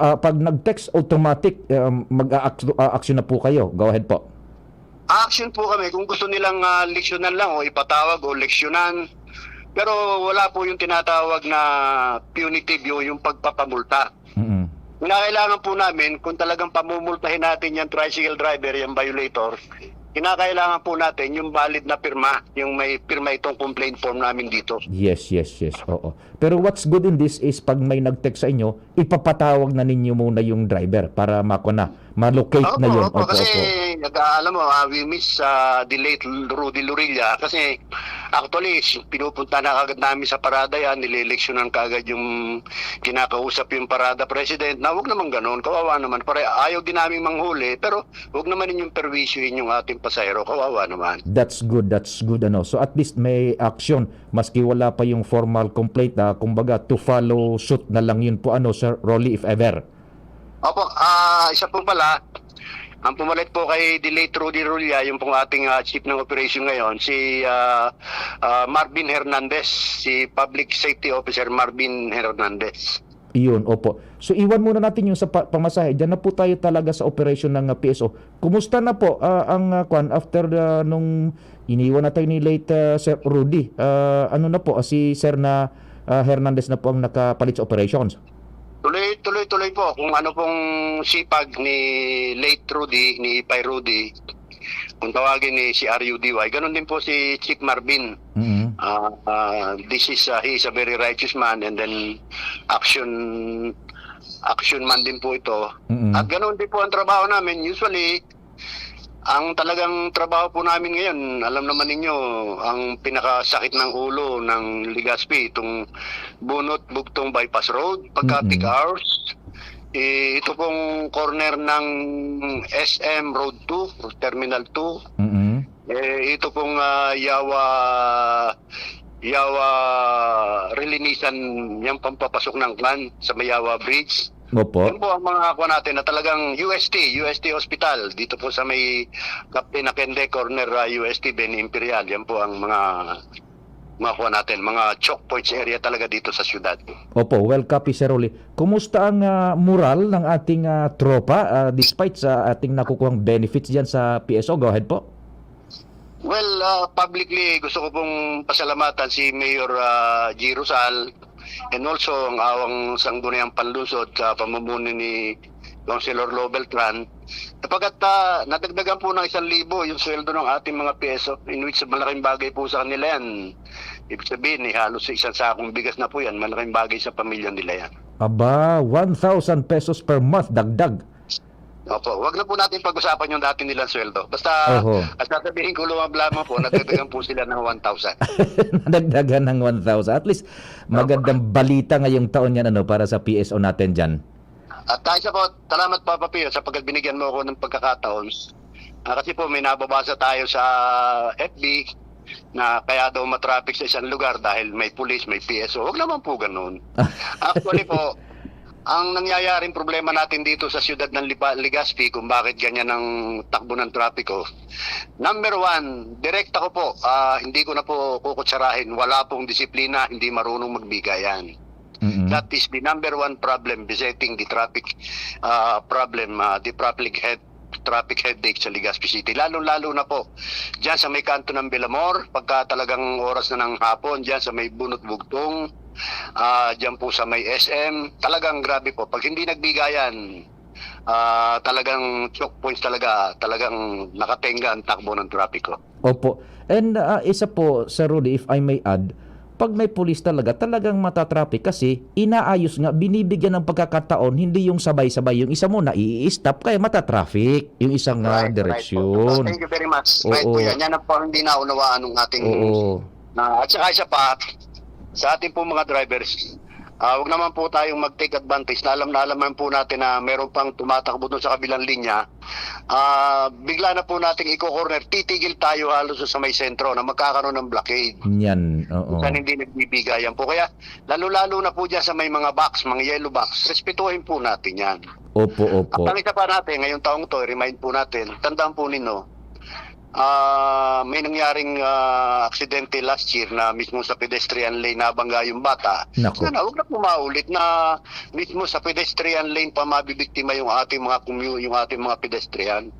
Pag nag-text automatic, mag-a-action na po kayo. Go ahead po. Action po kami kung gusto nilang leksyonan lang o ipatawag o leksyonan. Pero wala po yung tinatawag na punitive yung pagpapamulta. Kinakailangan po namin kung talagang pamumultahin natin yung tricycle driver, yung violator, kinakailangan po natin yung valid na pirma, yung may pirma itong complaint form namin dito. Yes. Oo. Pero what's good in this is pag may nag-text sa inyo, ipapatawag na ninyo muna yung driver para malocate na yun. Opo, kasi alam mo, we miss the late Rudy Lorilla kasi actually pinupunta na kagad namin sa parada yan, nileleksyonan kagad yung kinakausap yung parada president na huwag naman ganun, kawawa naman. Ayaw din namin manghuli, pero huwag naman yung perwisyoin yung ating pasahero, kawawa naman. That's good. So at least may action, maski wala pa yung formal complaint, kumbaga to follow suit na lang yun po, Sir Rolly, if ever. Opo, isa po pala, ang pumalit po kay Delate Rudy Rulia, yung pong ating chief ng operation ngayon, si Marvin Hernandez, si Public Safety Officer Marvin Hernandez. Iyon, opo. So iwan muna natin yung sa pamasahe. Diyan na po tayo talaga sa operation ng PSO. Kumusta na po after nung iniwan na tayo ni late Sir Rudy? Ano na po, si Sir na Hernandez na po ang nakapalit sa operations? Tuloy po kung ano pong sipag ni late Rudy, ni Ipay Rudy, kung tawagin ni si RUDY, ganun din po si Chief Marvin. He is a very righteous man, and then action man din po ito. At ganun din po ang trabaho namin. Usually, ang talagang trabaho po namin ngayon, alam naman ninyo, ang pinakasakit ng ulo ng Legazpi, itong Bunot-Bugtong Bypass Road, pagka peak hours. Ito pong corner ng SM Road 2, Terminal 2. Ito pong Yawa Relinisan, yung pampapasok ng Klan sa Mayawa Bridge. Opo. Yan po ang mga kuha natin na talagang UST Hospital, dito po sa may Captain Akende Corner, UST Ben Imperial. Yan po ang mga kuha natin, mga choke points area talaga dito sa syudad. Opo, well copy, Sir Rolly. Kumusta ang moral ng ating tropa despite sa ating nakukuhang benefits diyan sa PSO? Go ahead po. Well, publicly gusto ko pong pasalamatan si Mayor G. Rosal and also ang awang sangguniang panlusod sa pamumuno ni Councilor Lo Beltran, kapag nadagdagan po ng 1,000 yung sweldo ng ating mga PSO, in which malaking bagay po sa kanila yan. Ibig sabihin, halos isang sakong bigas na po yan, malaking bagay sa pamilya nila yan. Aba, 1,000 pesos per month dagdag. Opo, wag na po natin pag-usapan yung dati nilang sweldo. Basta, at sasabihin ko lumablaman po, nadagdagan po sila ng 1,000. Nadagdagan ng 1,000. At least, magandang balita ngayong taon yan para sa PSO natin dyan. At isa po, salamat po, Papio, sa pagkabinigyan mo ako ng pagkakataon. Kasi po, may nababasa tayo sa FB na kaya daw matraffic sa isang lugar dahil may pulis, may PSO. Huwag naman po ganun. Actually po, ang nangyayaring problema natin dito sa siyudad ng Legazpi kung bakit ganyan ang takbo ng trapiko. Number one, direkta ko po, hindi ko na po kukutsarahin, wala pong disiplina, hindi marunong magbigayan. That is the number one problem besetting the traffic problem, the traffic headache sa Legazpi City. Lalo-lalo na po diyan sa may kanto ng Belamor, pagka talagang oras na ng hapon, diyan sa may Bunot-Bugtong, diyan po sa may SM, talagang grabe po. Pag hindi nagbigayan, talagang choke points talagang nakatenga ang takbo ng trapiko. Opo. And isa po, Sir Rudy, if I may add, pag may pulis talagang matatraffic kasi inaayos nga, binibigyan ng pagkakataon, hindi yung sabay-sabay. Yung isa mo i-stop kaya matatraffic yung isang direksyon. Thank you very much. Right po yan. Yan ang po hindi naunawaan ng ating... at saka isa pa, sa ating po mga drivers, huwag naman po tayong mag-take advantage na alam po natin na meron pang tumatakbo doon sa kabilang linya. Bigla na po nating i-corner, titigil tayo halos sa may sentro na magkakaroon ng blockade. Yan, Kung hindi nagbibigayan po. Kaya lalo-lalo na po dyan sa may mga box, mga yellow box, respetuhin po natin yan. Opo. At ang isa pa natin, ngayong taong to, remind po natin, tandaan po ninyo, may nangyaring aksidente last year na mismo sa pedestrian lane nabangga yung bata. Sana huwag na po maulit na mismo sa pedestrian lane pa mabibiktima yung ating mga pedestrian.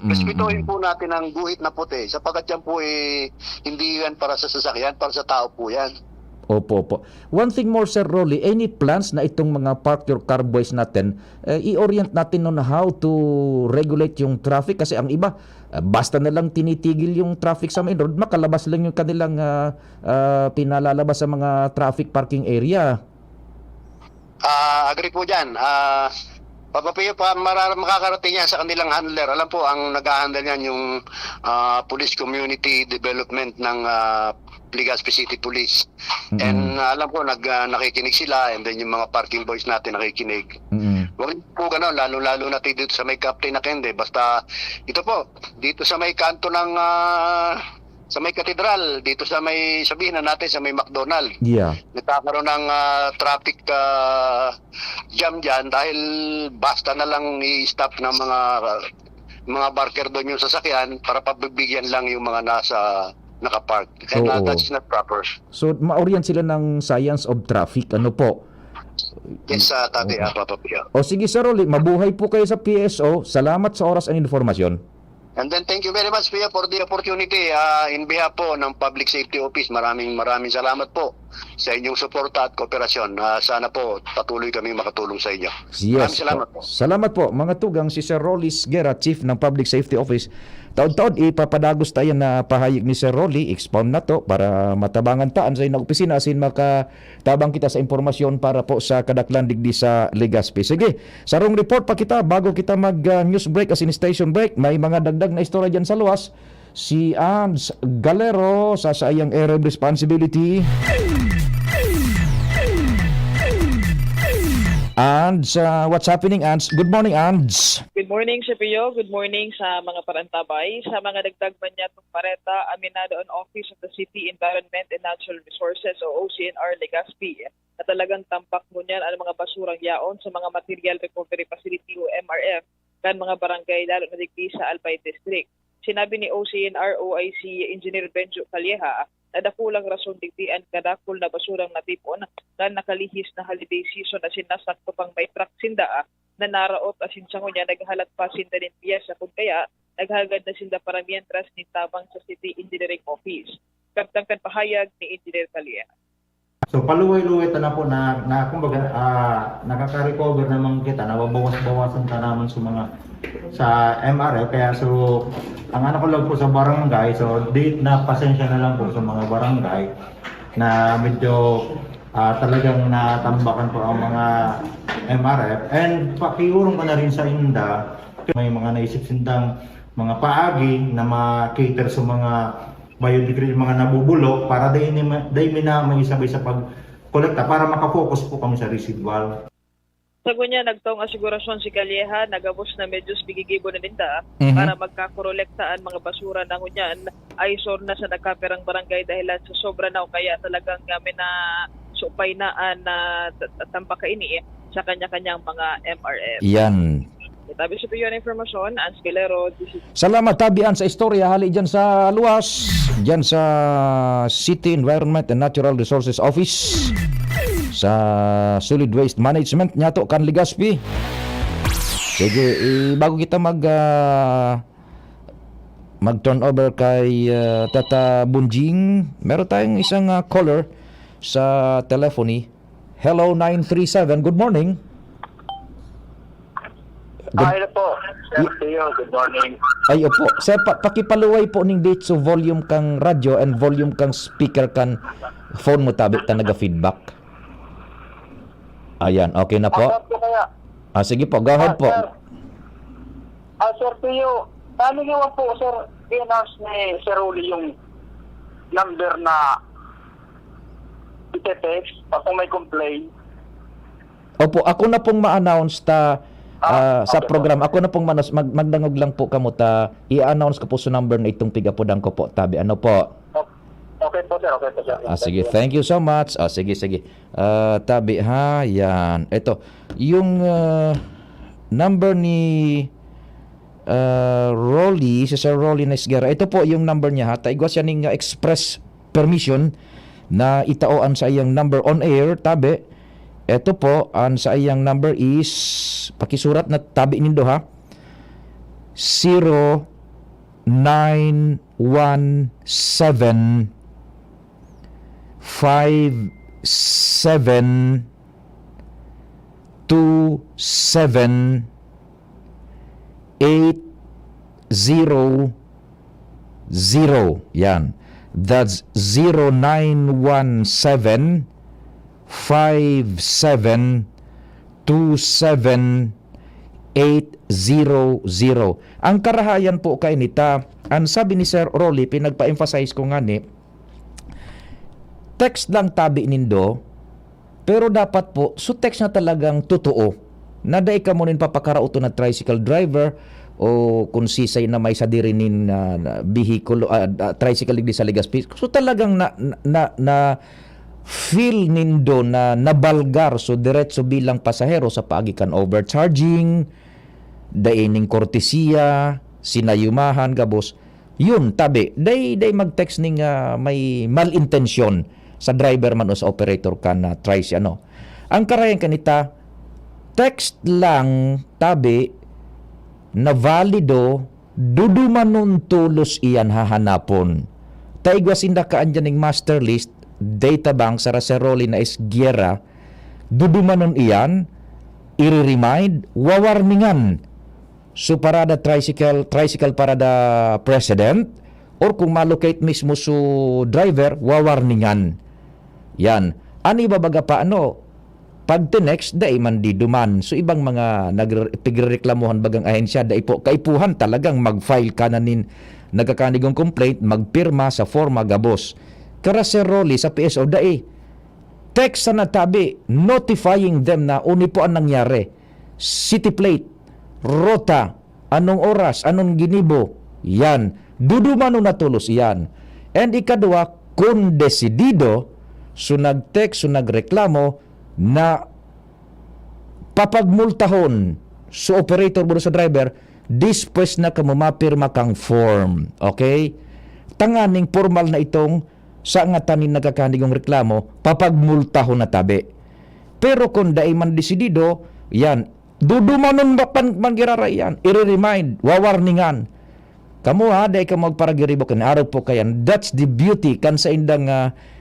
Respetuhin po natin ang guhit na puti sapagkat yan po hindi yan para sa sasakyan, para sa tao po yan. Opo. One thing more, Sir Rolly, any plans na itong mga park your car boys natin, i-orient natin on how to regulate yung traffic? Kasi ang iba, basta na lang tinitigil yung traffic sa main road, makalabas lang yung kanilang pinalalabas sa mga traffic parking area. Agree po dyan. Papapiyo pa makakarating yan sa kanilang handler. Alam po, ang nag-handle yan yung Police Community Development ng Legazpi City Police. And alam po, nakikinig sila, and then yung mga parking boys natin nakikinig. Huwag po gano'n, lalo-lalo natin dito sa may Captain Nakende. Basta ito po, dito sa may kanto ng sa may katedral, dito sa may, sabihin na natin, sa may McDonald. Yeah. Nagkakaroon ng traffic jam dyan dahil basta na lang i-stop ng mga barker doon yung sasakyan para pagbibigyan lang yung mga nasa nakapark. And that's not proper. So, ma-orient sila ng science of traffic. Ano po? Yes, Tati, Papapiyo. O sige, Sir Rolly, mabuhay po kayo sa PSO. Salamat sa oras at informasyon. And then thank you very much, Pia, for the opportunity. In behalf po ng Public Safety Office, maraming salamat po sa inyong suporta at kooperasyon. Sana po patuloy kami makatulong sa inyo. Yes. Maraming salamat po. Salamat po. Mga tugang, si Sir Rolly Guerra, Chief ng Public Safety Office. Taon-taon, ipapadagos tayo na pahayag ni Sir Rolly. Expound na to para matabangan taan sa inyong opisina asin makatabang kita sa impormasyon para po sa kadaklan digdi sa Legazpi. Sige, sarong report pa kita bago kita mag-news break asin station break. May mga dagdag na istorya dyan sa luwas. Si Ans Galero sa sayang area of responsibility. Ans, what's happening, Ans? Good morning, Ans. Good morning, Sir Pio. Good morning sa mga parantabay. Sa mga dagdag manyatong pareta, aminado ang Office of the City Environment and Natural Resources o OCNR Legazpi na talagang tampak mo niyan ang mga basurang yaon sa mga Material Recovery Facility o MRF kan mga barangay lalo na digdi sa Albay District. Sinabi ni OCNR OIC Engineer Benjo Calleja na dakulang rason digdian kadakul na basurang natipon na nakalihis na holiday season na sinasakto pang may truck sinda na naraot asin sango niya naghalat pa sinda din piyesa kung kaya naghagad na sinda para mientras ni tabang sa City Engineering Office. Kaptangkan pahayag ni Engineer Calleja. So paluway-luway ta na po na kumbaga nakaka-recover naman kita, nababawas-bawasan ta naman sa MRF kaya so ang ano ko lang po sa barangay, so date na pasensya na lang po sa mga barangay na medyo talagang natambakan po ang mga MRF and pakiurong ko na rin sa inda may mga naisip sindang mga paagi na ma-cater sa mga biodegradable mga nabubulok para day na may sabay sa pag-kolekta para makafocus po kami sa residual. Sago niya, nagtaong asigurasyon si Calleja, nagabos na medyo bigigibo na ninda para magkakolektaan mga basura na ngunyan ay sor na sa nagkaperang barangay dahil sa sobra na o kaya talagang kami na supay na tampak kaini sa kanya-kanyang mga MRF. Yan. Tabi sa piyon informasyon, Ans Galero. Salamat tabian sa istorya hali dyan sa luwas, dyan sa City Environment and Natural Resources Office, sa Solid Waste Management nyato kan Legazpi. Sige, bago kita mag-turn over kay Tata Bunjing, meron tayong isang caller sa telephony. Hello 937, good morning. Hi po. Good morning. Ay opo. Sir, pakipaluway po ning date so volume kang radyo and volume kang speaker kan phone mo tabi ta naga-feedback. Ayan, okay na po. Sige po, go ahead po. Sir Pio, paano nga po, sir, i-announce ni Sir Uli yung number na ite-text kung may complaint? Opo, ako na pong ma-announce sa program. Ako na pong magdangog lang po kamo ta i-announce ko po sa number na itong pigapodang ko po. Tabi, ano po? Okay po, sir. Sige, thank you so much. Sige. Tabi ha, yan. Ito, yung number ni Rolly, si Sir Rolly Nesguera. Ito po yung number niya ha. Taigwas yan ng express permission na itaoan sa iyang number on air. Tabi, ito po, ang sa iyang number is, pakisurat na tabi nindo ha, 0917 57 27 800. Yan. That's 0917 57 27 800. Ang karahayan po kay nita, ang sabi ni Sir Rolly, pinagpa-emphasize ko nga ni, text lang tabi nindo, pero dapat po, so text na talagang totoo. Naday ka mo nin papakarauto na tricycle driver o kung sisay na may sadirinin vehicle, tricycle di sa Legazpi. So talagang na feel nindo na nabalgar so diretso bilang pasahero sa paagikan overcharging, daining kortesiya, sinayumahan gabos. Yun tabi, day mag-text ning may malintensyon sa driver man o sa operator ka na tricycle ano. Ang karayan kanita, text lang tabi na valido, dudumanon tulos iyan hahanapon. Taigwasinda kaan dyan ng master list, data bank sa Raceroli na Esguerra, dudumanon iyan, i-remind, wawarningan. So parada tricycle parada president, or kung malocate mismo su driver, wawarningan. Yan. Ani babaga pa ano, pag next day man di duman. So ibang mga nagreklamuhan bagang ahensya, dai po kaipuhan talagang mag-file ka na nin nagkakanigong complaint, magpirma sa forma gabos. Karaseroli sa PSO dai text sa natabi notifying them na uni po ang nangyari. City plate, rota, anong oras, anong ginibo. Yan. Dudumano na tulos yan. And ikadua, kung desidido, so nag-text, so nagreklamo, na papagmultahon sa operator mo sa driver, dispwes na kamumapirma kang form. Okay? Tanganing formal na itong sa nga tanin nagkakanigong reklamo, papagmultahon na tabi. Pero kung dai man desidido, yan, dudumanon ba manggirara yan, i-remind, wawarningan. Kamu ha, dai ka magparagiribo kan araw po kayan. That's the beauty kan sa indang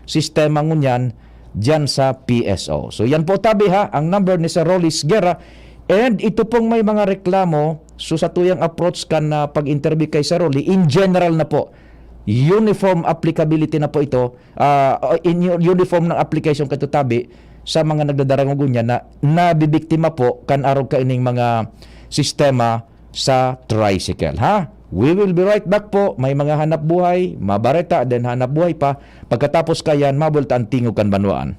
sistema ngunyan dyan sa PSO. So yan po tabi ha, ang number ni Sir Rolly Esguerra. And ito pong may mga reklamo, so sa tuyang approach ka na pag-interview kay Sir Rolly, in general na po, uniform applicability na po ito, uniform ng application kato tabi sa mga nagdadarang gunya na nabibiktima po kan araw ka ining mga sistema sa tricycle. Ha? We will be right back po. May mga hanap buhay, mabareta, then hanap buhay pa. Pagkatapos kayan, mabultaan tingog kan banwaan.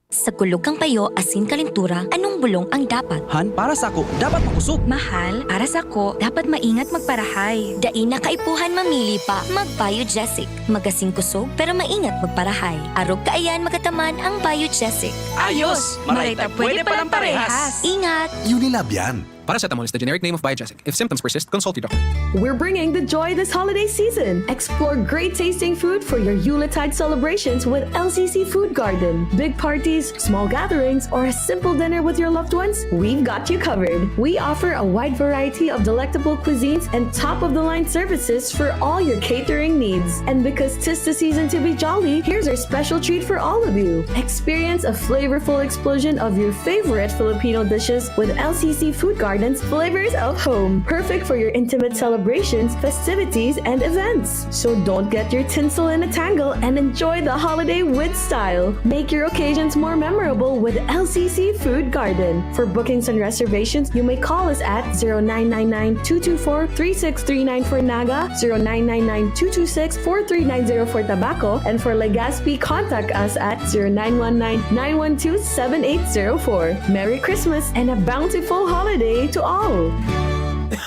Sa kulog kang payo, asin kalintura, anong bulong ang dapat? Han, para sa ako, dapat makusog. Mahal, para sa ko, dapat maingat magparahay. Dai na kaipuhan mamili pa, magBioGesic. Magasing kusog, pero maingat magparahay. Arog kaayan magataman ang BioGesic. Ayos! Marita, pwede palang parehas. Ingat! Unilab yan. Paracetamol is the generic name of Biogesic. If symptoms persist, consult your doctor. We're bringing the joy this holiday season. Explore great tasting food for your Yuletide celebrations with LCC Food Garden. Big parties, small gatherings, or a simple dinner with your loved ones, we've got you covered. We offer a wide variety of delectable cuisines and top-of-the-line services for all your catering needs. And because 'tis the season to be jolly, here's our special treat for all of you. Experience a flavorful explosion of your favorite Filipino dishes with LCC Food Garden. Flavors of home, perfect for your intimate celebrations, festivities, and events. So don't get your tinsel in a tangle and enjoy the holiday with style. Make your occasions more memorable with LCC Food Garden. For bookings and reservations, you may call us at 0999-224-3639 for Naga, 0999-226-4390 for Tabaco, and for Legazpi, contact us at 0919-912-7804. Merry Christmas and a bountiful holiday to all!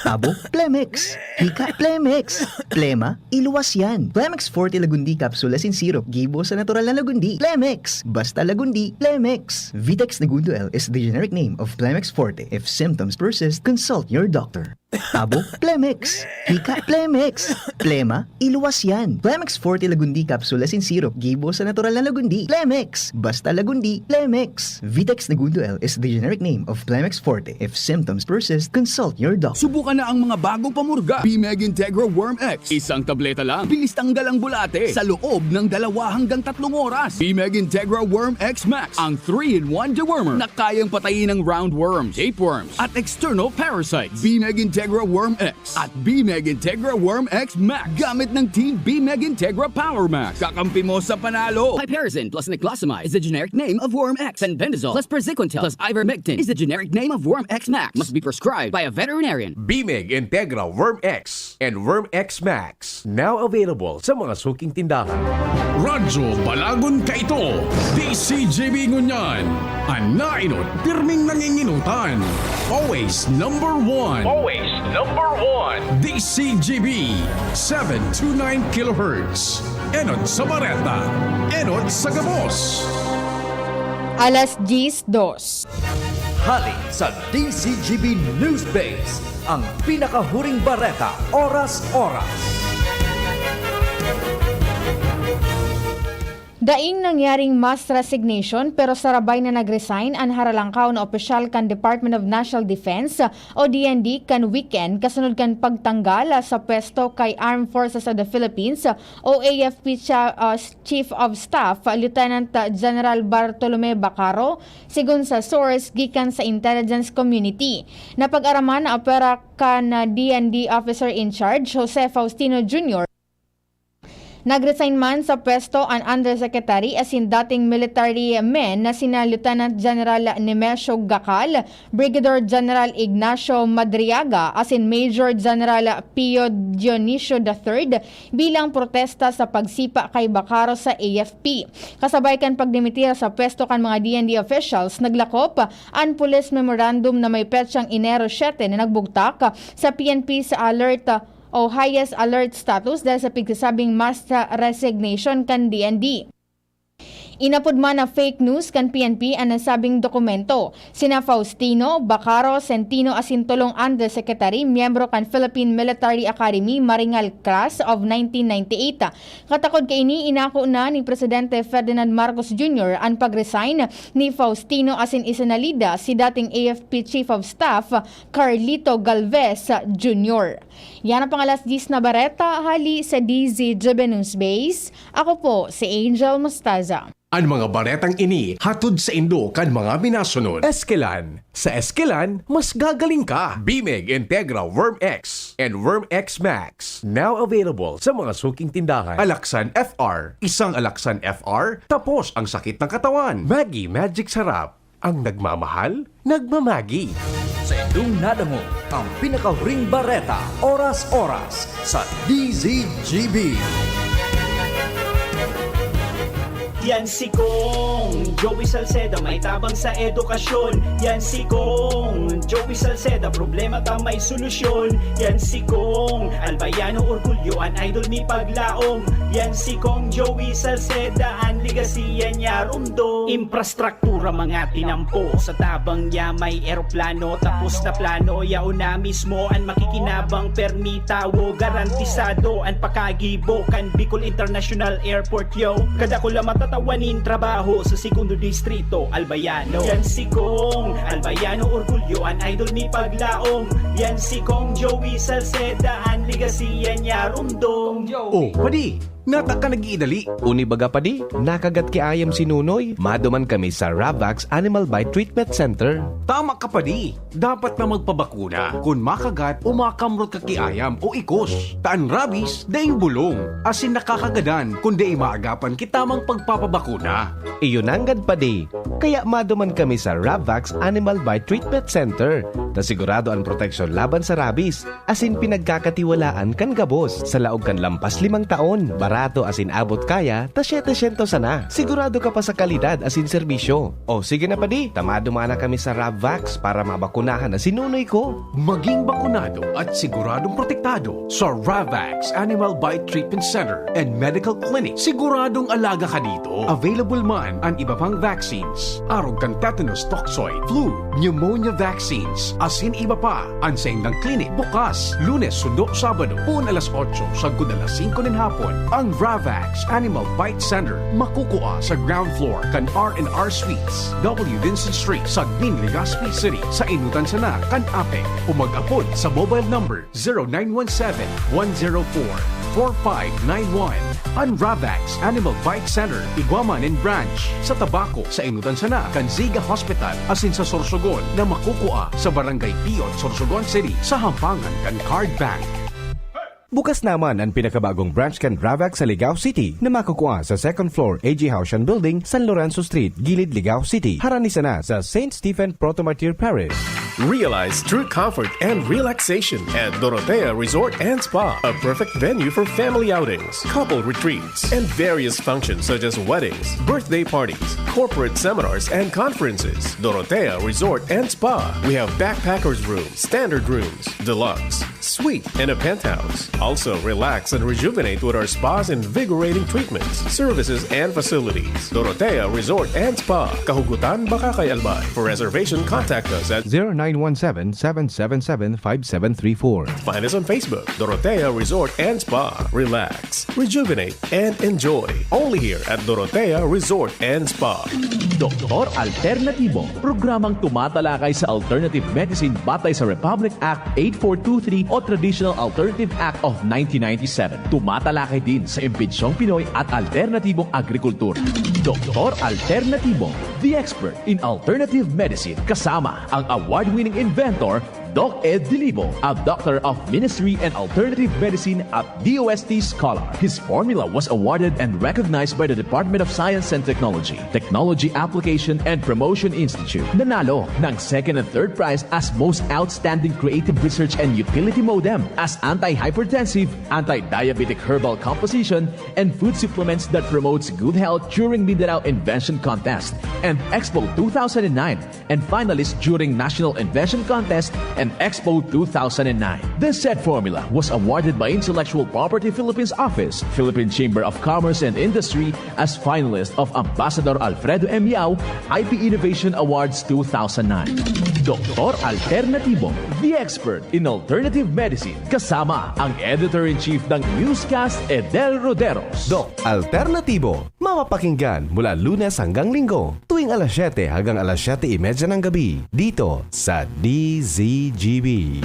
Tabo, Plemex. Hika, Plemex. Plema, iluwas yan. Plemex Forte Lagundi Capsule Asin Syrup. Gibo sa natural na Lagundi. Plemex. Basta Lagundi. Plemex. Vitex Negundo L is the generic name of Plemex Forte. If symptoms persist, consult your doctor. Abo, Plemex. Hika, Plemex. Plema, iluwas yan. Plemex Forte Lagundi Capsule Asin Syrup. Gibo sa natural na Lagundi. Plemex. Basta Lagundi. Plemex. Vitex Negundo L is the generic name of Plemex Forte. If symptoms persist, consult your doctor. Subukan na ang mga bagong pamurga. BMEG Integra Worm X. Isang tableta lang. Bilis tanggal ang bulate sa loob ng 2 hanggang 3 oras. BMEG Integra Worm X Max. Ang 3-in-1 dewormer na kayang patayin ng roundworms, tapeworms, at external parasites. BMEG Integra Worm X at BMEG Integra Worm X Max. Gamit ng Team BMEG Integra Power Max. Kakampi mo sa panalo. Piperazine plus niclosamide is the generic name of Worm X. Fenbendazole plus praziquantel plus ivermectin is the generic name of Worm X Max. Must be prescribed by a veterinarian. BMEG Integra Worm X and Worm X Max. Now available sa mga suking tindahan. Radyo Balagon ka ito. DCGB Ngunyan. Anainot, pirming nanginginutan. Always number 1. Always number 1. DCGB 729 kHz. Enod sa Bareta. Enod sa Gabos. Alas 10:02. Hali sa DCGB News Base, ang pinakahuring bareta, oras-oras. Daing nangyaring mass resignation pero sarabay na nag-resign ang haralangkaw na opisyal kan Department of National Defense o DND kan weekend kasunod kan pagtanggal sa pwesto kay Armed Forces of the Philippines o AFP Chief of Staff Lieutenant General Bartolome Bacaro sigon sa source gikan sa intelligence community. Napag-araman na opera kan DND Officer in Charge Jose Faustino Jr. Nag-resign man sa pwesto ang Undersecretary as in dating military men na sina Lieutenant General Nemesio Gacal, Brigadier General Ignacio Madriaga as in Major General Pio Dionisio III bilang protesta sa pagsipa kay Bacaro sa AFP. Kasabay kan pagdimitira sa pwesto kan mga DND officials, naglakop ang police memorandum na may petsang Enero 7 na nagbugtak sa PNP sa alert o highest alert status dahil sa pigsasabing mass resignation kan DND. Inapod man na fake news kan PNP ang nasabing dokumento. Sina Faustino, Bacaro, Centino Asintolong Undersecretary, miyembro kan Philippine Military Academy, Maringal Class of 1998. Katakod kay ini, inako na ni Presidente Ferdinand Marcos Jr. ang pag-resign ni Faustino asin isinalida si dating AFP Chief of Staff Carlito Galvez Jr. Yan ang pangalas 10 na bareta, hali sa DZGB News Base. Ako po si Angel Mostaza. Ang mga baretang ini hatod sa Indo kan mga minasunod. Eskelan. Sa Eskelan, mas gagaling ka. BMEG Integra Worm X and Worm X Max. Now available sa mga suking tindahan. Alaksan FR. Isang Alaksan FR, tapos ang sakit ng katawan. Maggi Magic Sarap. Ang nagmamahal, nagmamagi. Sa Indong nadango, ang pinakahuring bareta, oras-oras sa DZGB. Yan si Kong Joey Salceda, may tabang sa edukasyon. Yan si Kong Joey Salceda, problema ta may solusyon. Yan si Kong Albayano Orgulyo, an idol ni Paglaom. Yan si Kong Joey Salceda, an ligasiya niya rumdo. Infrastruktura mga tinampo, sa tabang niya may eroplano. Tapos na plano, yao na mismo an makikinabang permitawo. Garantisado an pakagibo kan Bicol International Airport yo. Kada ko lang matatawanin trabaho sa segundo distrito Albayano. Yan si Kong Albayano Orgulyo, an idol ni Paglaom. Yan si Kong Joey Salceda, an ligasiya niya rumdo. Oh, padi, nata ka nag-iidali. Uni baga padi, nakagat ki ayam si Nunoy. Maduman kami sa Ravax Animal Bite Treatment Center. Tama ka padi, dapat na magpabakuna. Kung makagat o makamrot ka ki ayam o ikos. Taan rabies, daing bulong. Asin nakakagadan, kundi maagapan kitamang pagpapabakuna. Iyon anggad padi. Kaya maduman kami sa Ravax Animal Bite Treatment Center. Na sigurado ang proteksyon laban sa rabies. Asin pinagkakatiwalaan kan gabos. Sa laog kan lampas 5 taon. Barato asin abot kaya, ta 700 sana. Sigurado ka pa sa kalidad asin serbisyo. O sige na padi, tamado mana kami sa Ravax para mabakunahan na sinunoy ko. Maging bakunado at siguradong protektado sa Ravax Animal Bite Treatment Center and Medical Clinic. Siguradong alaga ka dito. Available man ang iba pang vaccines. Arog kan tetanus toxoid, flu, pneumonia vaccines. Asin iba pa, ang ng klinik bukas. Lunes, Sundo, Sabado, pun alas 8, sagkod alas 5 ng hapon. Ang Ravax Animal Bite Center makukuha sa ground floor kan R&R Suites, W. Vincent Street, Sagnin, Legazpi City. Sa inutan sana kan Apek. Umag-apod sa mobile number 0917-104-4591. Ang Ravax Animal Bite Center, Iguaman and Branch. Sa Tabaco, sa inutan sana kan Ziga Hospital, asin sa Sorsogon na makukuha sa Barangay Piot, Sorsogon City, sa Hampangan kan Card Bank. Bukas naman ang pinakabagong branch kan Ravax sa Ligao City na makukuha sa second floor AG Haushan Building, San Lorenzo Street, Gilid, Ligao City. Harani sana sa St. Stephen Protomartyr Parish. Realize true comfort and relaxation at Dorotea Resort and Spa, a perfect venue for family outings, couple retreats, and various functions such as weddings, birthday parties, corporate seminars, and conferences. Dorotea Resort and Spa. We have backpackers rooms, standard rooms, deluxe, suite, and a penthouse. Also, relax and rejuvenate with our spas and invigorating treatments, services, and facilities. Dorotea Resort and Spa, Kahugutan, Bakakay, Albay. For reservation, contact us at 0917-777-5734. Find us on Facebook, Dorotea Resort and Spa. Relax, rejuvenate, and enjoy. Only here at Dorotea Resort and Spa. Doktor Alternatibo, programang tumatalakay sa alternative medicine batay sa Republic Act 8423 o Traditional Alternative Act of 1997. Tumatalakay din sa impinsyong Pinoy at alternatibong agrikultura. Doktor Alternatibo, the expert in alternative medicine, kasama ang award-winning inventor Doc Ed Dilibo, a doctor of ministry and alternative medicine at DOST Scholar. His formula was awarded and recognized by the Department of Science and Technology, Technology Application and Promotion Institute. Nanalo ng second and third prize as Most Outstanding Creative Research and Utility Modem as Anti-Hypertensive, Anti-Diabetic Herbal Composition, and Food Supplements that promotes good health during Mindanao Invention Contest and Expo 2009, and finalist during National Invention Contest and Expo 2009. This said formula was awarded by Intellectual Property Philippines Office, Philippine Chamber of Commerce and Industry as finalist of Ambassador Alfredo M. Yao IP Innovation Awards 2009. Doktor Alternatibo, the expert in alternative medicine, kasama ang Editor-in-Chief ng Newscast, Edel Roderos. Doc Alternatibo, mapapakinggan mula Lunes hanggang Linggo, tuwing alas 7 hanggang alas 7:30 ng gabi, dito sa DZGB.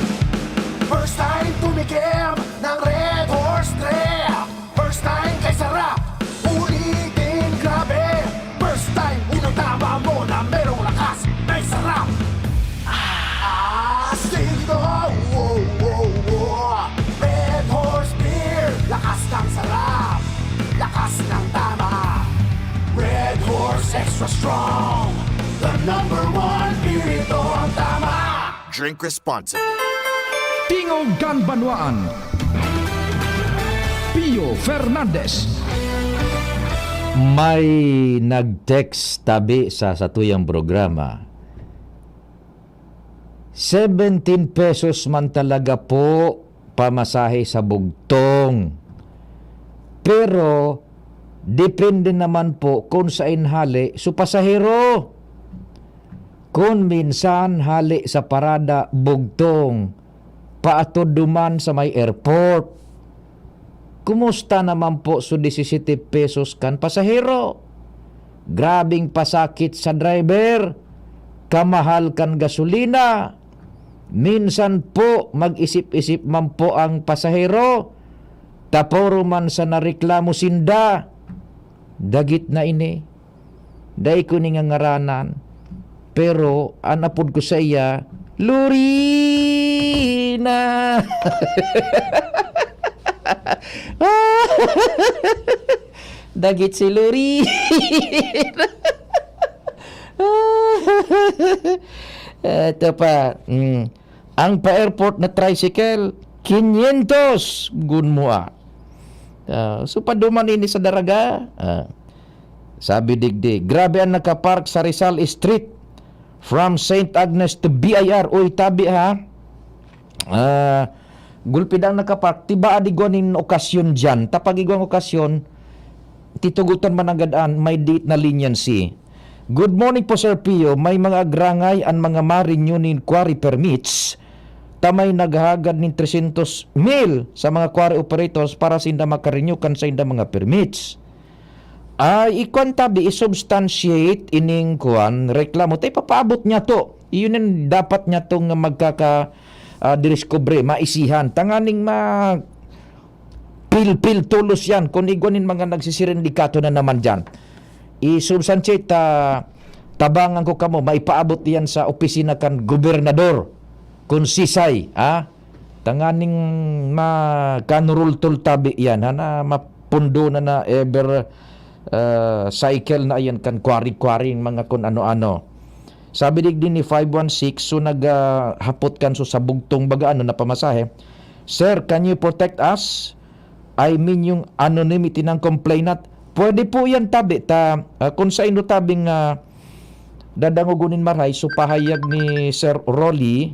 First time tumikim ng Red Horse Trap. First time kay sarap, ulitin grabe. First time unang tama mo na merong lakas, may sarap. Sino? Red Horse Beer, lakas ng sarap, lakas ng tama. Red Horse Extra Strong, the #1 beer, ito ang tama. Drink responsibly. Tingogan Banwaan, Pio Fernandez. May nag-text tabi sa satuyang programa. 17 pesos man talaga po pamasahe sa bugtong. Pero depende naman po kung saan hali sa pasahero. Kung minsan hali sa parada bugtong, paatod duman sa may airport. Kumusta naman po so 17 pesos kan pasahero? Grabing pasakit sa driver, kamahal kan gasolina. Minsan po mag-isip-isip man po ang pasahero, taporo man sa nareklamo sinda. Dagit na ini, day ko ni nga ngaranan, pero anapod ko sa iya, Lurina. Dagit si Lurina. Ito pa, ang pa-airport na tricycle, 500 gun mo so paduman ini sa daraga. Sabi digdig, grabe ang nakapark sa Rizal Street from St. Agnes to BIR. Uy, tabi ha. Gulpidang nakapark, tiba adigwanin okasyon dyan. Tapag igwang okasyon, titugutan man agadaan may date na leniency. Good morning po Sir Pio, may mga agrangay ang mga ma-renew quarry permits tamay naghagad ng 300,000 sa mga quarry operators para sinda makarenew kan sa inda mga permits. Ay ikwan tabi isubstantiate ining kuan reklamo tay papaabot niya to. Iyon ang dapat niya tong magkaka discovery maisihan tanganing pil tulos yan kung igwanin mga nagsisirindikato na naman dyan. I-substantiate tabangan ko kamo maipaabot yan sa opisina kan gobernador kung sisay tanganing makanurultul tabi yan na mapundo na ever cycle na yan kan kwari-kwari mga kun ano-ano. Sabi din ni 516 so naghapot kan so sa bugtong baga na pamasahe. Sir, can you protect us? I mean yung anonymity ng complainant. Pwede po yan tabi kung sa ino tabing dadangugunin maray so pahayag ni Sir Rolly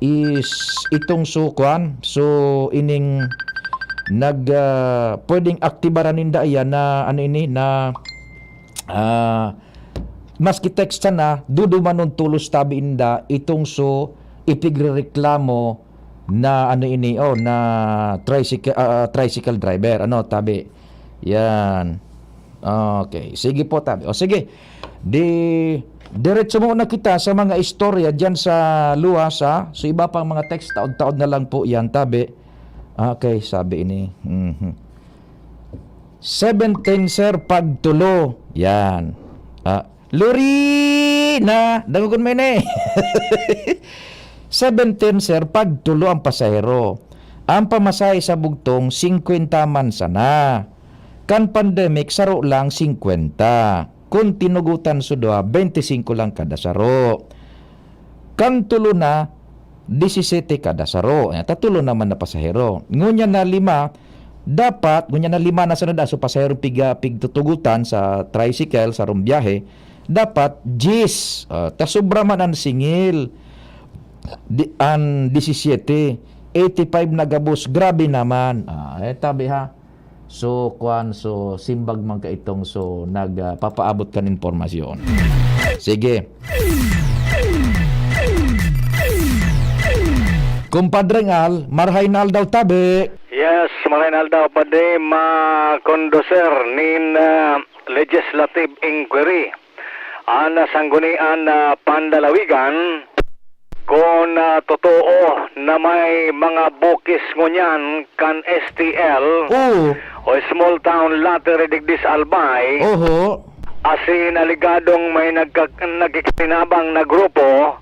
is itong sukuan so ining pwedeng aktibaran ninda yan na maski text na dudumanon tulos tabi inda itong so ipigrereklamo na na tricycle driver tabi yan. Okay, sige po tabi. O sige, diretso muna kita sa mga istorya dyan sa luwas so iba pang mga text taod-taod na lang po yan tabi. Okay, sabi ini 17 sir pagtulo yan Luri na dagugon may ne 17 sir pagtulo ang pasahero ang pamasahe sa bugtong 50 man sana kan pandemic saro lang 50 kung tinugutan sudo 25 lang kada saro kan tulo na 17 kada saro tatulo naman na pasahero ngunya na 5 dapat ngunya na 5 na sunod so pasahero pigtutugutan sa tricycle sa rumbiyahe dapat 10 tasubra man ang singil ang 17 85 na gabos grabe naman tabi so simbag man ka itong so nagpapaabot kan informasyon. Sige Kumpadreng Al, marhainal daw tabi. Yes, marhainal daw pade ma-conducer nin legislative inquiry ana sanggunian Pandalawigan kung totoo na may mga bukis ngunyan kan STL o Small Town Lottery Digdis Albay asin aligadong may nagkikinabang na grupo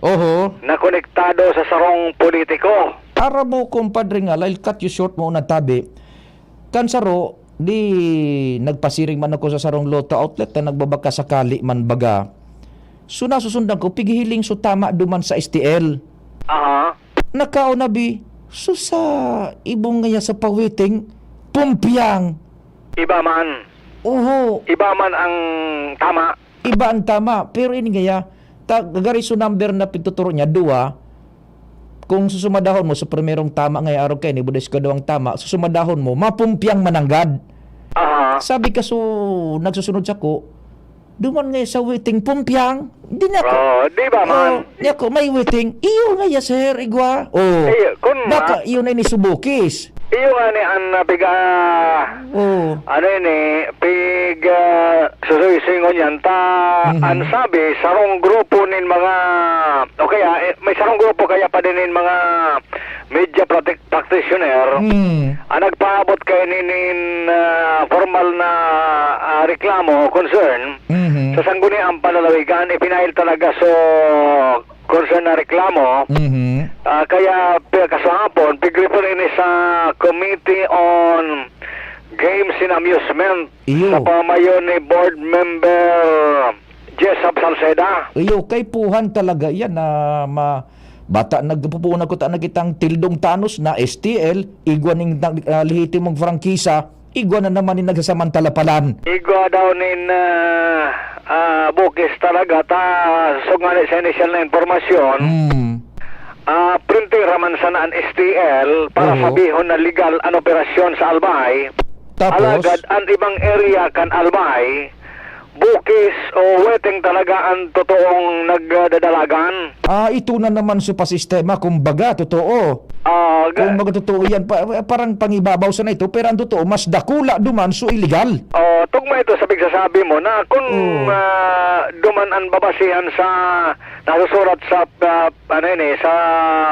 na konektado sa sarong politiko. Para mo kumpadre nga, I'll cut you short mo na tabi. Kan saro, di nagpasiring man ako sa sarong Lotto outlet na nagbabaka sakali man baga. So nasusundan ko, pigihiling so tama duman sa STL. Nakao na bi, so sa ibong ngaya sa pawiting, pumpiyang. Iba man. Iba man ang tama. Iba ang tama. Pero ini ngaya, gagariso number na pituturo niya, 2. Kung susumadahon mo sa primerong tama ngaya araw kayo, ni Budes ka daw ang tama, susumadahon mo, mapumpiyang mananggad. Sabi ka so, nagsusunod siya ko, duman ngayon sa waiting pumpyang. Di na ko. Di ba man? Niya ko, may waiting. Iyo nga ya, sir, igwa. Baka iyo na inisubukis. Iyo nga ni ang piga, piga susuisingon yan, ang sabi, sarong grupo nin mga, may sarong grupo kaya pa din nin mga media practitioner, nagpaabot kayo nin formal na reklamo, concern, sa sangguniang Panlalawigan, ipinahil talaga so concern na reklamo, kaya kasahapon, pig-refer ini sa Committee on Games and Amusement sa pamayon ni Board Member Jessup Salceda. Kay puhan talaga yan na bata nagpupunan ko kitang tildong tanos na STL, igwa ning lehitimong frangkisa, igwa na naman ni nagsasamantalapalan. Igwa daw nin bukis talaga sungani sa initial na informasyon. Printing raman sana ang STL para sabihon na legal an operasyon sa Albay. Tapos? Alagad, ang ibang area kan Albay, bukis o weteng talaga ang totoong nagdadalagan. Ito na naman sa pasistema, kumbaga, totoo. Kung magtotoo yan, parang pangibabaw sa na ito, pero ang totoo, mas dakula duman so illegal. Tugma ito sa pagsasabi mo na kung duman ang babasihan sa nasusurat sa sa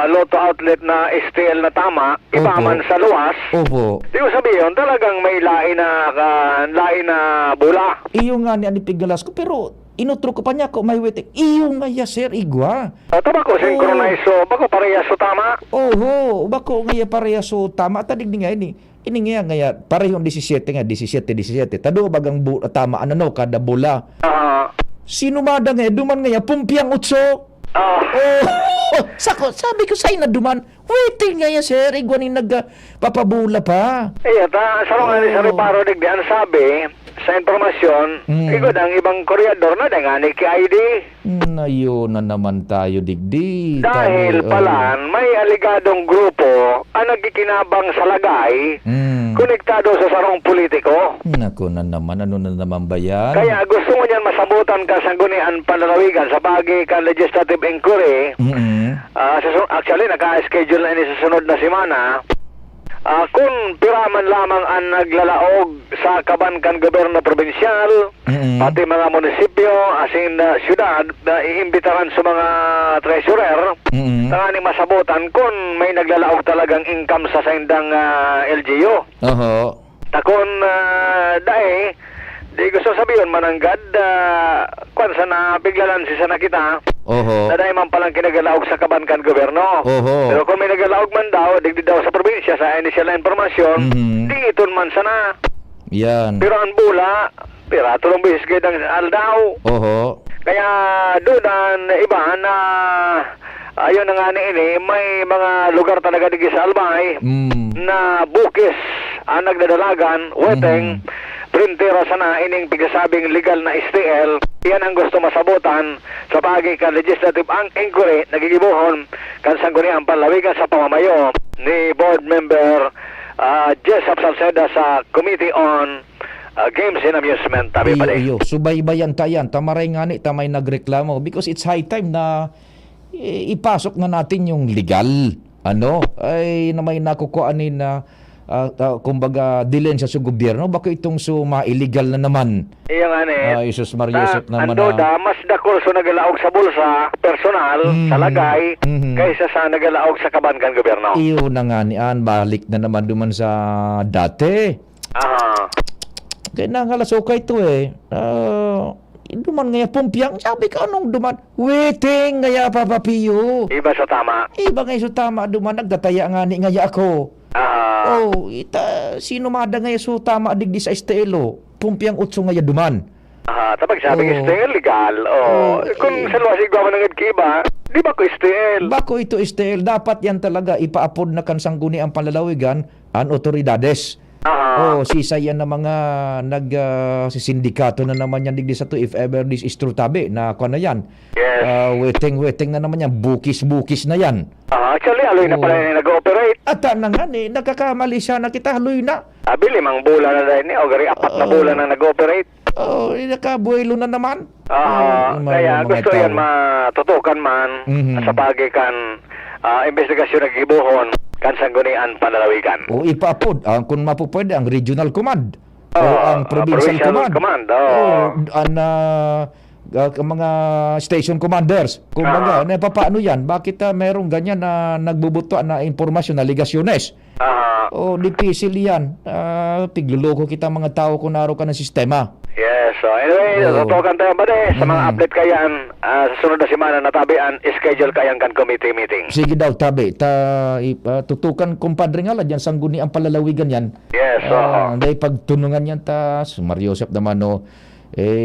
Lotto outlet na STL na tama, iba man sa luwas. Opo. Di mo sabihin, talagang may lain na bula. Iyo nga ni Anipigalas ko, pero inutro ko pa niya ko may wetek. Iyo nga ya sir igwa. Bako synchronize so bako pareha so tama. Oho, bako nga ya pareha so tama tadig nga ini. Ini nga nga parehong 17 nga 17. Tado bagang tama ano kada bola. Sino mada nga duman nga ya pumpiang utso. Sako, sabi ko sa'yo na duman, waiting nga yan, sir, igwa ni nagpapabula pa. Sarong sa reparo digdian sabi, sa informasyon, igod ang ibang koryador na dangani ki ID. Nayo na naman tayo, digdi. Dahil palan, may aligadong grupo ang nagkikinabang sa lagay, konektado sa sarong politiko. Naku na naman, ano na naman ba yan? Kaya gusto mo niyan masabutan ka sa gunian panlalawigan sa bagay ka legislative inquiry. Actually, naka-schedule na ini sa sunod na semana. Kung piraman lamang ang naglalaog sa kabankan gobyerno probinsyal, pati mga munisipyo, asin syudad, iimbitaran sa mga treasurer, tanganing masabutan kung may naglalaog talagang income sa saindang LGU. Takon dahil di gusto sabihin mananggad kung sa napiglalan si sana kita na dahil man palang kinagalaog sa kabankan gobyerno. Pero kung may nagalaog man daw, digdi daw sa probinsya sa initial na informasyon, di iton man sana. Yan. Pero ang bula, pira tulong bihis gayang aldaw. Kaya doon iba na ayun na nga ini, may mga lugar talaga digi sa Albay na bukis ang nagdadalagan, weteng, printero sana ining pigasabing legal na STL. Yan ang gusto masabutan sa bagay ka legislative ang inquiry nagigibuhon kan sangguniang panlawigan sa pamamayo ni board member Jessup Salceda sa Committee on Games and Amusement. Tabi pa din. Subaybayan tayan, tamaray nga ni, tamay nagreklamo because it's high time na ipasok na natin yung legal. Ay na may nakukuanin na kumbaga dilensya sa gobyerno, baka itong illegal na naman. Iya nga ni. Isus Mariusip naman mas dakol so nagalaog sa bulsa, personal, sa lagay, kaysa sa nagalaog sa kabankan gobyerno. Iyo na nga niyan, balik na naman duman sa dati. Kaya nangalasokay ito duman ngaya pumpiang, sabi ka anong duman? Waiting ngaya papapiyo. Iba sa tama. Iba ngaya sa tama, duman nagdataya nga ni ngaya ako. Sino mada ngaya so tama digdi sa STL pumpiang utso ngaya duman. Tapag sabi STL legal. Kung sa luwas igwa man ng iba, di ba ko STL? Bako ito STL, dapat yan talaga ipaapod na kansangguni ang panlalawigan ang otoridades. Sisay yan na mga sindikato na naman yan digdi sa to if ever this is true tabi na kuha na yan. Waiting na naman yan, bukis na yan. Actually, aloy na pala yung nag-ooperate. At na nga nagkakamali siya na kita, haloy na. Limang bulan na dahil o gari 4 na bulan na nag-ooperate. Nakabuelo na naman. Kaya gusto yan matutukan man sa bagay kan investigasyon na gibuhon kan sanggunian panlalawigan. Ipaapod kung mapupwede ang regional command ang provincial command. Mga station commanders. Kumbaga, paano yan? Bakit merong ganyan na nagbubuto na impormasyon na ligasyones? Difícil yan. Pigluloko kita mga tao kung naro ka ng sistema. Yes. So anyway, tutukan tayo ba sa mga update kayan sa sunod na semana na tabian, schedule kayan kan committee meeting. Sige daw, tabi. Tutukan kumpadre nga dyan, sangguni ang palalawigan yan. Yes. Dahil pagtunungan yan Mariusip naman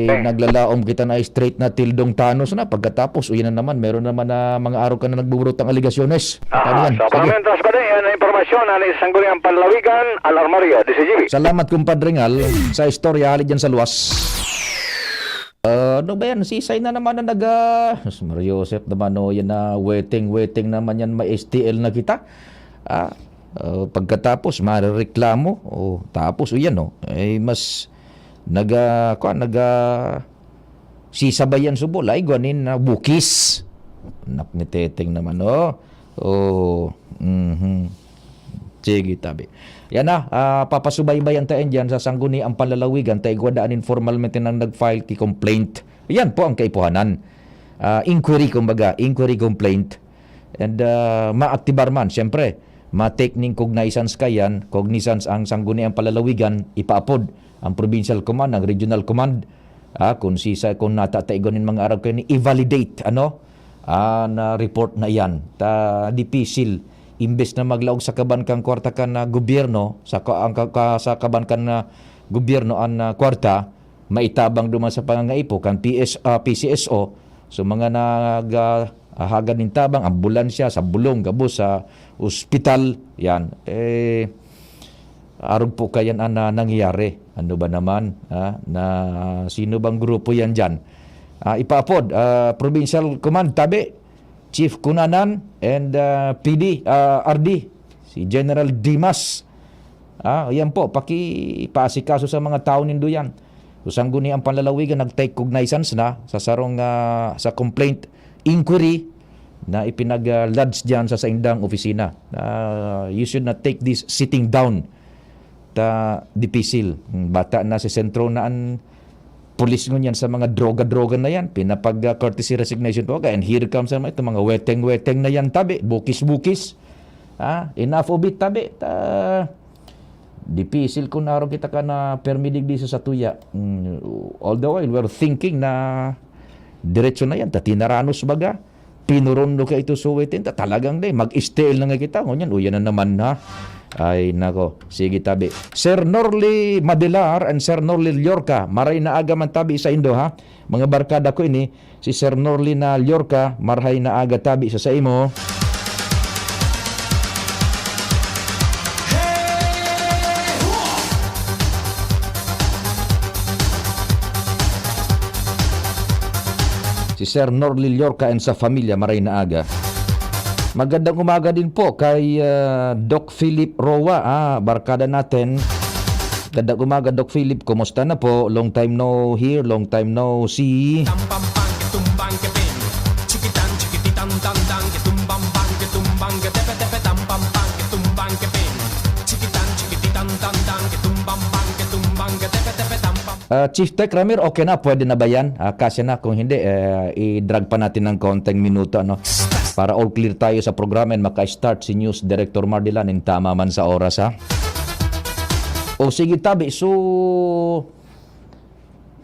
naglalaom kita na straight na tildong Thanos na pagkatapos uyan na naman meron naman na mga araw ka na nagbuburot ang aligasyones. So pagmentas ba din yan informasyon na sangguniang panlawigan Alarmario DCGB. Salamat kumpadre ngal sa istorya halid dyan sa luwas. Ano ba yan? Sisay na naman na Mariusip naman yan na waiting naman yan may STL na kita. Pagkatapos marereklamo tapos yan mas naga sisabayan subol ay ganin na bukis nak ni Teteng naman sige tabi yan na papasubaybayan tayo dyan sa sangguniang panlalawigan tayo gwadaan informalmente nang nag-file ki complaint. Yan po ang kaipuhanan, inquiry complaint, and maaktibar man siyempre ma-take ning cognizance kayan, cognizance ang sangguniang palalawigan, ipaapod ang provincial command, ang regional command, kung natataigonin mga araw kayo ni i-validate na report na yan. Dipisil, imbes na maglaog sa kabankan kwarta ka na gobyerno, sa kabankan na gobyerno ang kwarta, maitabang duman sa pangangaipo kan PCSO, so mga hagad ng tabang, ambulansya, sa bulong, gabos, sa ospital, yan. Arog po kayan na nangyayari. Ano ba naman? Na sino bang grupo yan dyan? Ipaapod, Provincial Command, tabi, Chief Kunanan, and RD, si General Dimas. Yan po, paasikaso sa mga tao nindo yan. Sangguni ang panlalawigan, nag-take cognizance na sa sarong sa complaint inquiry na ipinag-lodge dyan sa indang opisina. You should not take this sitting down. Dipisil. Bata na si sentro na ang pulis ngunyan sa mga droga-droga na yan. Pinapag-courtesy resignation po. And here comes ito mga weteng-weteng na yan tabi. Bukis-bukis. Enough of it tabi. Dipisil kung naroon kita ka na permidig di sa tuya. All the while, we're thinking na diretso na yan. Tinaranos baga. Pinurondo ka ito suwetin. Talagang mag-stale na nga kita. Ngunyan, uyan na naman ha. Ay nako, sige tabi. Sir Norly Madilar and Sir Norly Llorca, maray na aga man tabi sa Indo ha. Mga barkada ko ini, si Sir Norly na Llorca, maray na aga tabi sa imo. Si Sir Norly Llorca and sa familia, maray na aga. Magandang umaga din po kay Doc Philip Roa, barkada natin. Magandang umaga, Doc Philip. Kumusta na po? Long time no hear, long time no see. Chief Tech Ramir, okay na? Pwede na ba yan? Kasya na. Kung hindi, i-drag pa natin ng konting minuto. Para all clear tayo sa programa and maka-start si News Director Mardilan in tama man sa oras ha. O sige tabi, so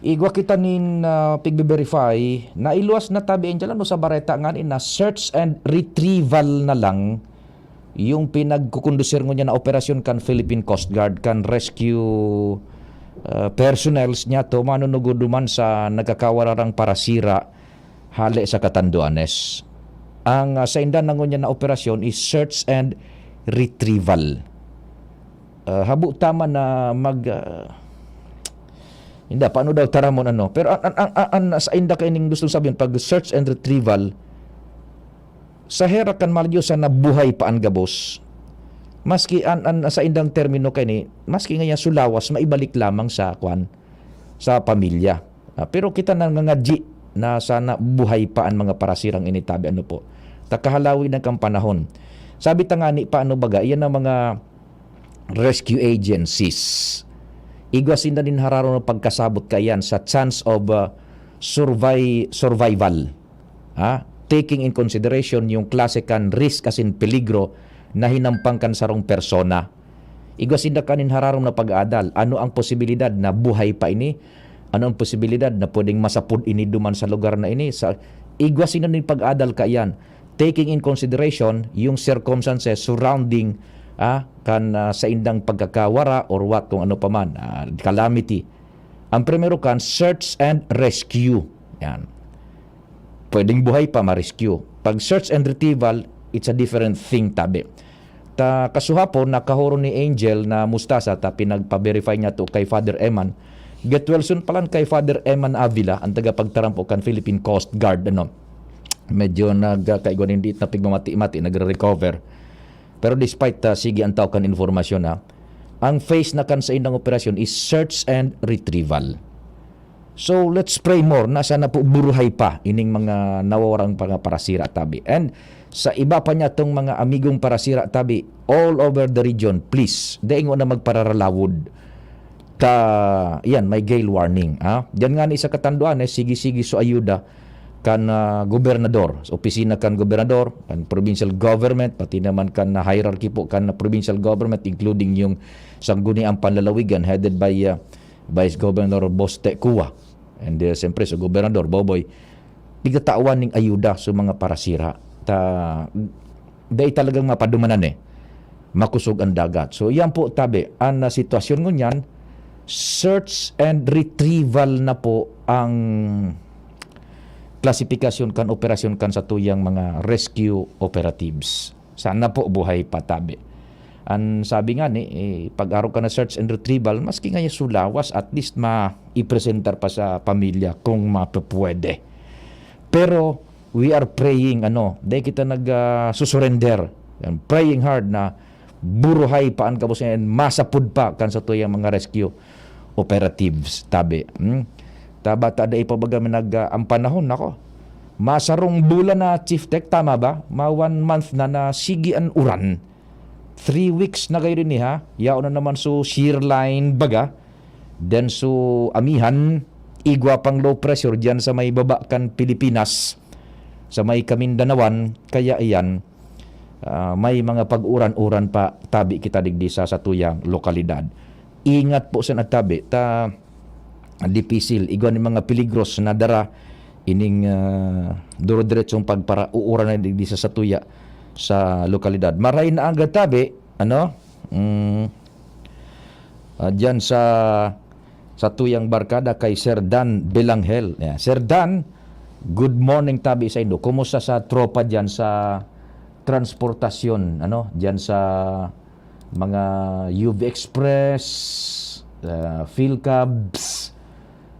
igwa kita nin pigbe-verify na iluwas na tabi dyan sa bareta nga na search and retrieval na lang yung pinagkukondusir niya na operasyon kan Philippine Coast Guard kan rescue personnels niya to manunuguduman sa nagkakawararang parasira hali sa Catanduanes. Ang sa indan nangunya na operasyon is search and retrieval. Habo tama na hindi paano daw taramon pero sa inda kay ning gusto sabihin pag search and retrieval sa hera kan malyo sa nabuhay pa ang gabos. Maski sa indang termino kay ni maski nga sulawas maibalik lamang sa sa pamilya. Pero kita nang ngadji na sana buhay pa ang mga parasirang initabi po. Takahalawi ng kang panahon. Sabi tangani pa baga, yan ang mga rescue agencies. Igwasin na din hararo ng pagkasabot kayan sa chance of survival. Taking in consideration yung klase kan risk asin peligro na hinampangkan sarong persona. Igwasin na kanin hararo na pag-aadal. Ano ang posibilidad na buhay pa ini? Ano ang posibilidad na pwedeng masapod ini duman sa lugar na ini? Sa igwasin na ng pag-adal ka yan, taking in consideration yung circumstances surrounding sa indang pagkakawara or what kung ano pa man, calamity. Ang primero kan, search and rescue. Yan. Pwedeng buhay pa ma-rescue. Pag search and retrieval, it's a different thing tabi. Kasuhapon, nakahuro ni Angel na mustasa pinagpa-verify niya to kay Father Eman. Get well soon palan kay Father Eman Avila, ang tagapagtarampo kan Philippine Coast Guard. Medyo nagkaigonin dit na pigmamati-mati, nagre-recover. Pero despite sige ang tawag kan informasyon ang phase na kan sa indang operasyon is search and retrieval. So let's pray more na sana po buruhay pa ining mga nawawarang parasira tabi. And sa iba pa niya tong mga amigong parasira tabi all over the region, please, daing na magpararalawod. Yan, may gale warning. Diyan nga ni sa katanduan, sige-sige so ayuda kan gobernador, opisina kan gobernador, kan provincial government, pati naman kan hierarchy po kan provincial government, including yung sangguniang panlalawigan headed by Vice Governor Boste Cuwa. And siyempre sa gobernador Boboy, pigatawan ning ayuda sa mga parasira. Dahil talagang mapadumanan makusog ang dagat. So yan po tabi, ang sitwasyon ngunyan, search and retrieval na po ang klasifikasyon kan, operasyon kan sa tuyang mga rescue operatives. Sana po buhay pa tabi. Ang sabi nga pag-araw ka na search and retrieval, maski nga yung sulawas, at least ma-ipresentar pa sa pamilya kung mapapwede. Pero we are praying, dahil kita nag-susurrender, praying hard na buruhay pa ang kabusayan, masapud pa kan sa tuyang mga rescue operatives tabi. Tabata da ipabaga ang panahon nako. Masarong bulan na Chief Tech, tama ba? 1 month na sige an uran. 3 weeks na kayo rin Yao na naman so shear line baga. Then so amihan, igwa pang low pressure dyan sa may baba kan Pilipinas, sa may Kamindanawan. Kaya iyan, may mga pag-uran-uran pa tabi kita digdi sa tuyang lokalidad. Ingat po sa nagtabi, dipisil, igwan ng mga peligros na dara ining duro-diretsong pagpara-uuran na digdi sa tuya sa lokalidad. Maray na ang gatabi, dyan sa tuyang barkada kay Sir Dan Belanghel. Sir Dan, good morning tabi sa inyo. Kumusta sa tropa dyan sa transportasyon, dyan sa mga UV Express, Philcabs,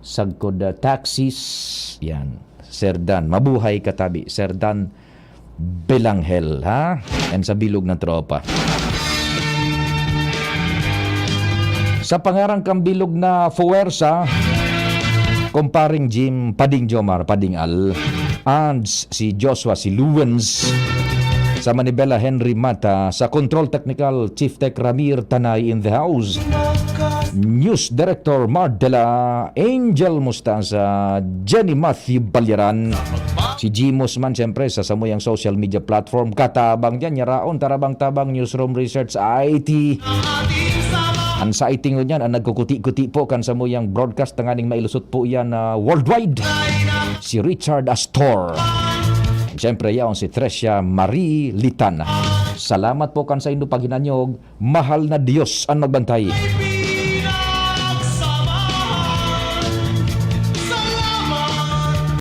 Sagkod taxis, yan. Sir Dan, mabuhay katabi. Sir Dan Belanghel, and sa bilog ng tropa. Sa pangarang kang bilog na fuwersa, comparing Jim Pading Jomar, Pading Al, and si Joshua, si Luwens, sa Manibela Henry Mata, sa Control Technical Chief Tech Ramir Tanay in the house, News Director Mardela Angel Mustanza, Jenny Matthew Balyaran, si Jimos man siyempre sa samuyang social media platform, katabang dyan, yaraon, tarabang-tabang, Newsroom Research, IT. Ang sa IT nyo yan, ang nagkukuti-kuti po kan samuyang broadcast, tanganing mailusot po yan worldwide, si Richard Astor. Siyempre yaon si Trecia Marie Litana. Salamat po kan sa inyo paghinanyog. Mahal na Diyos ang nagbantay.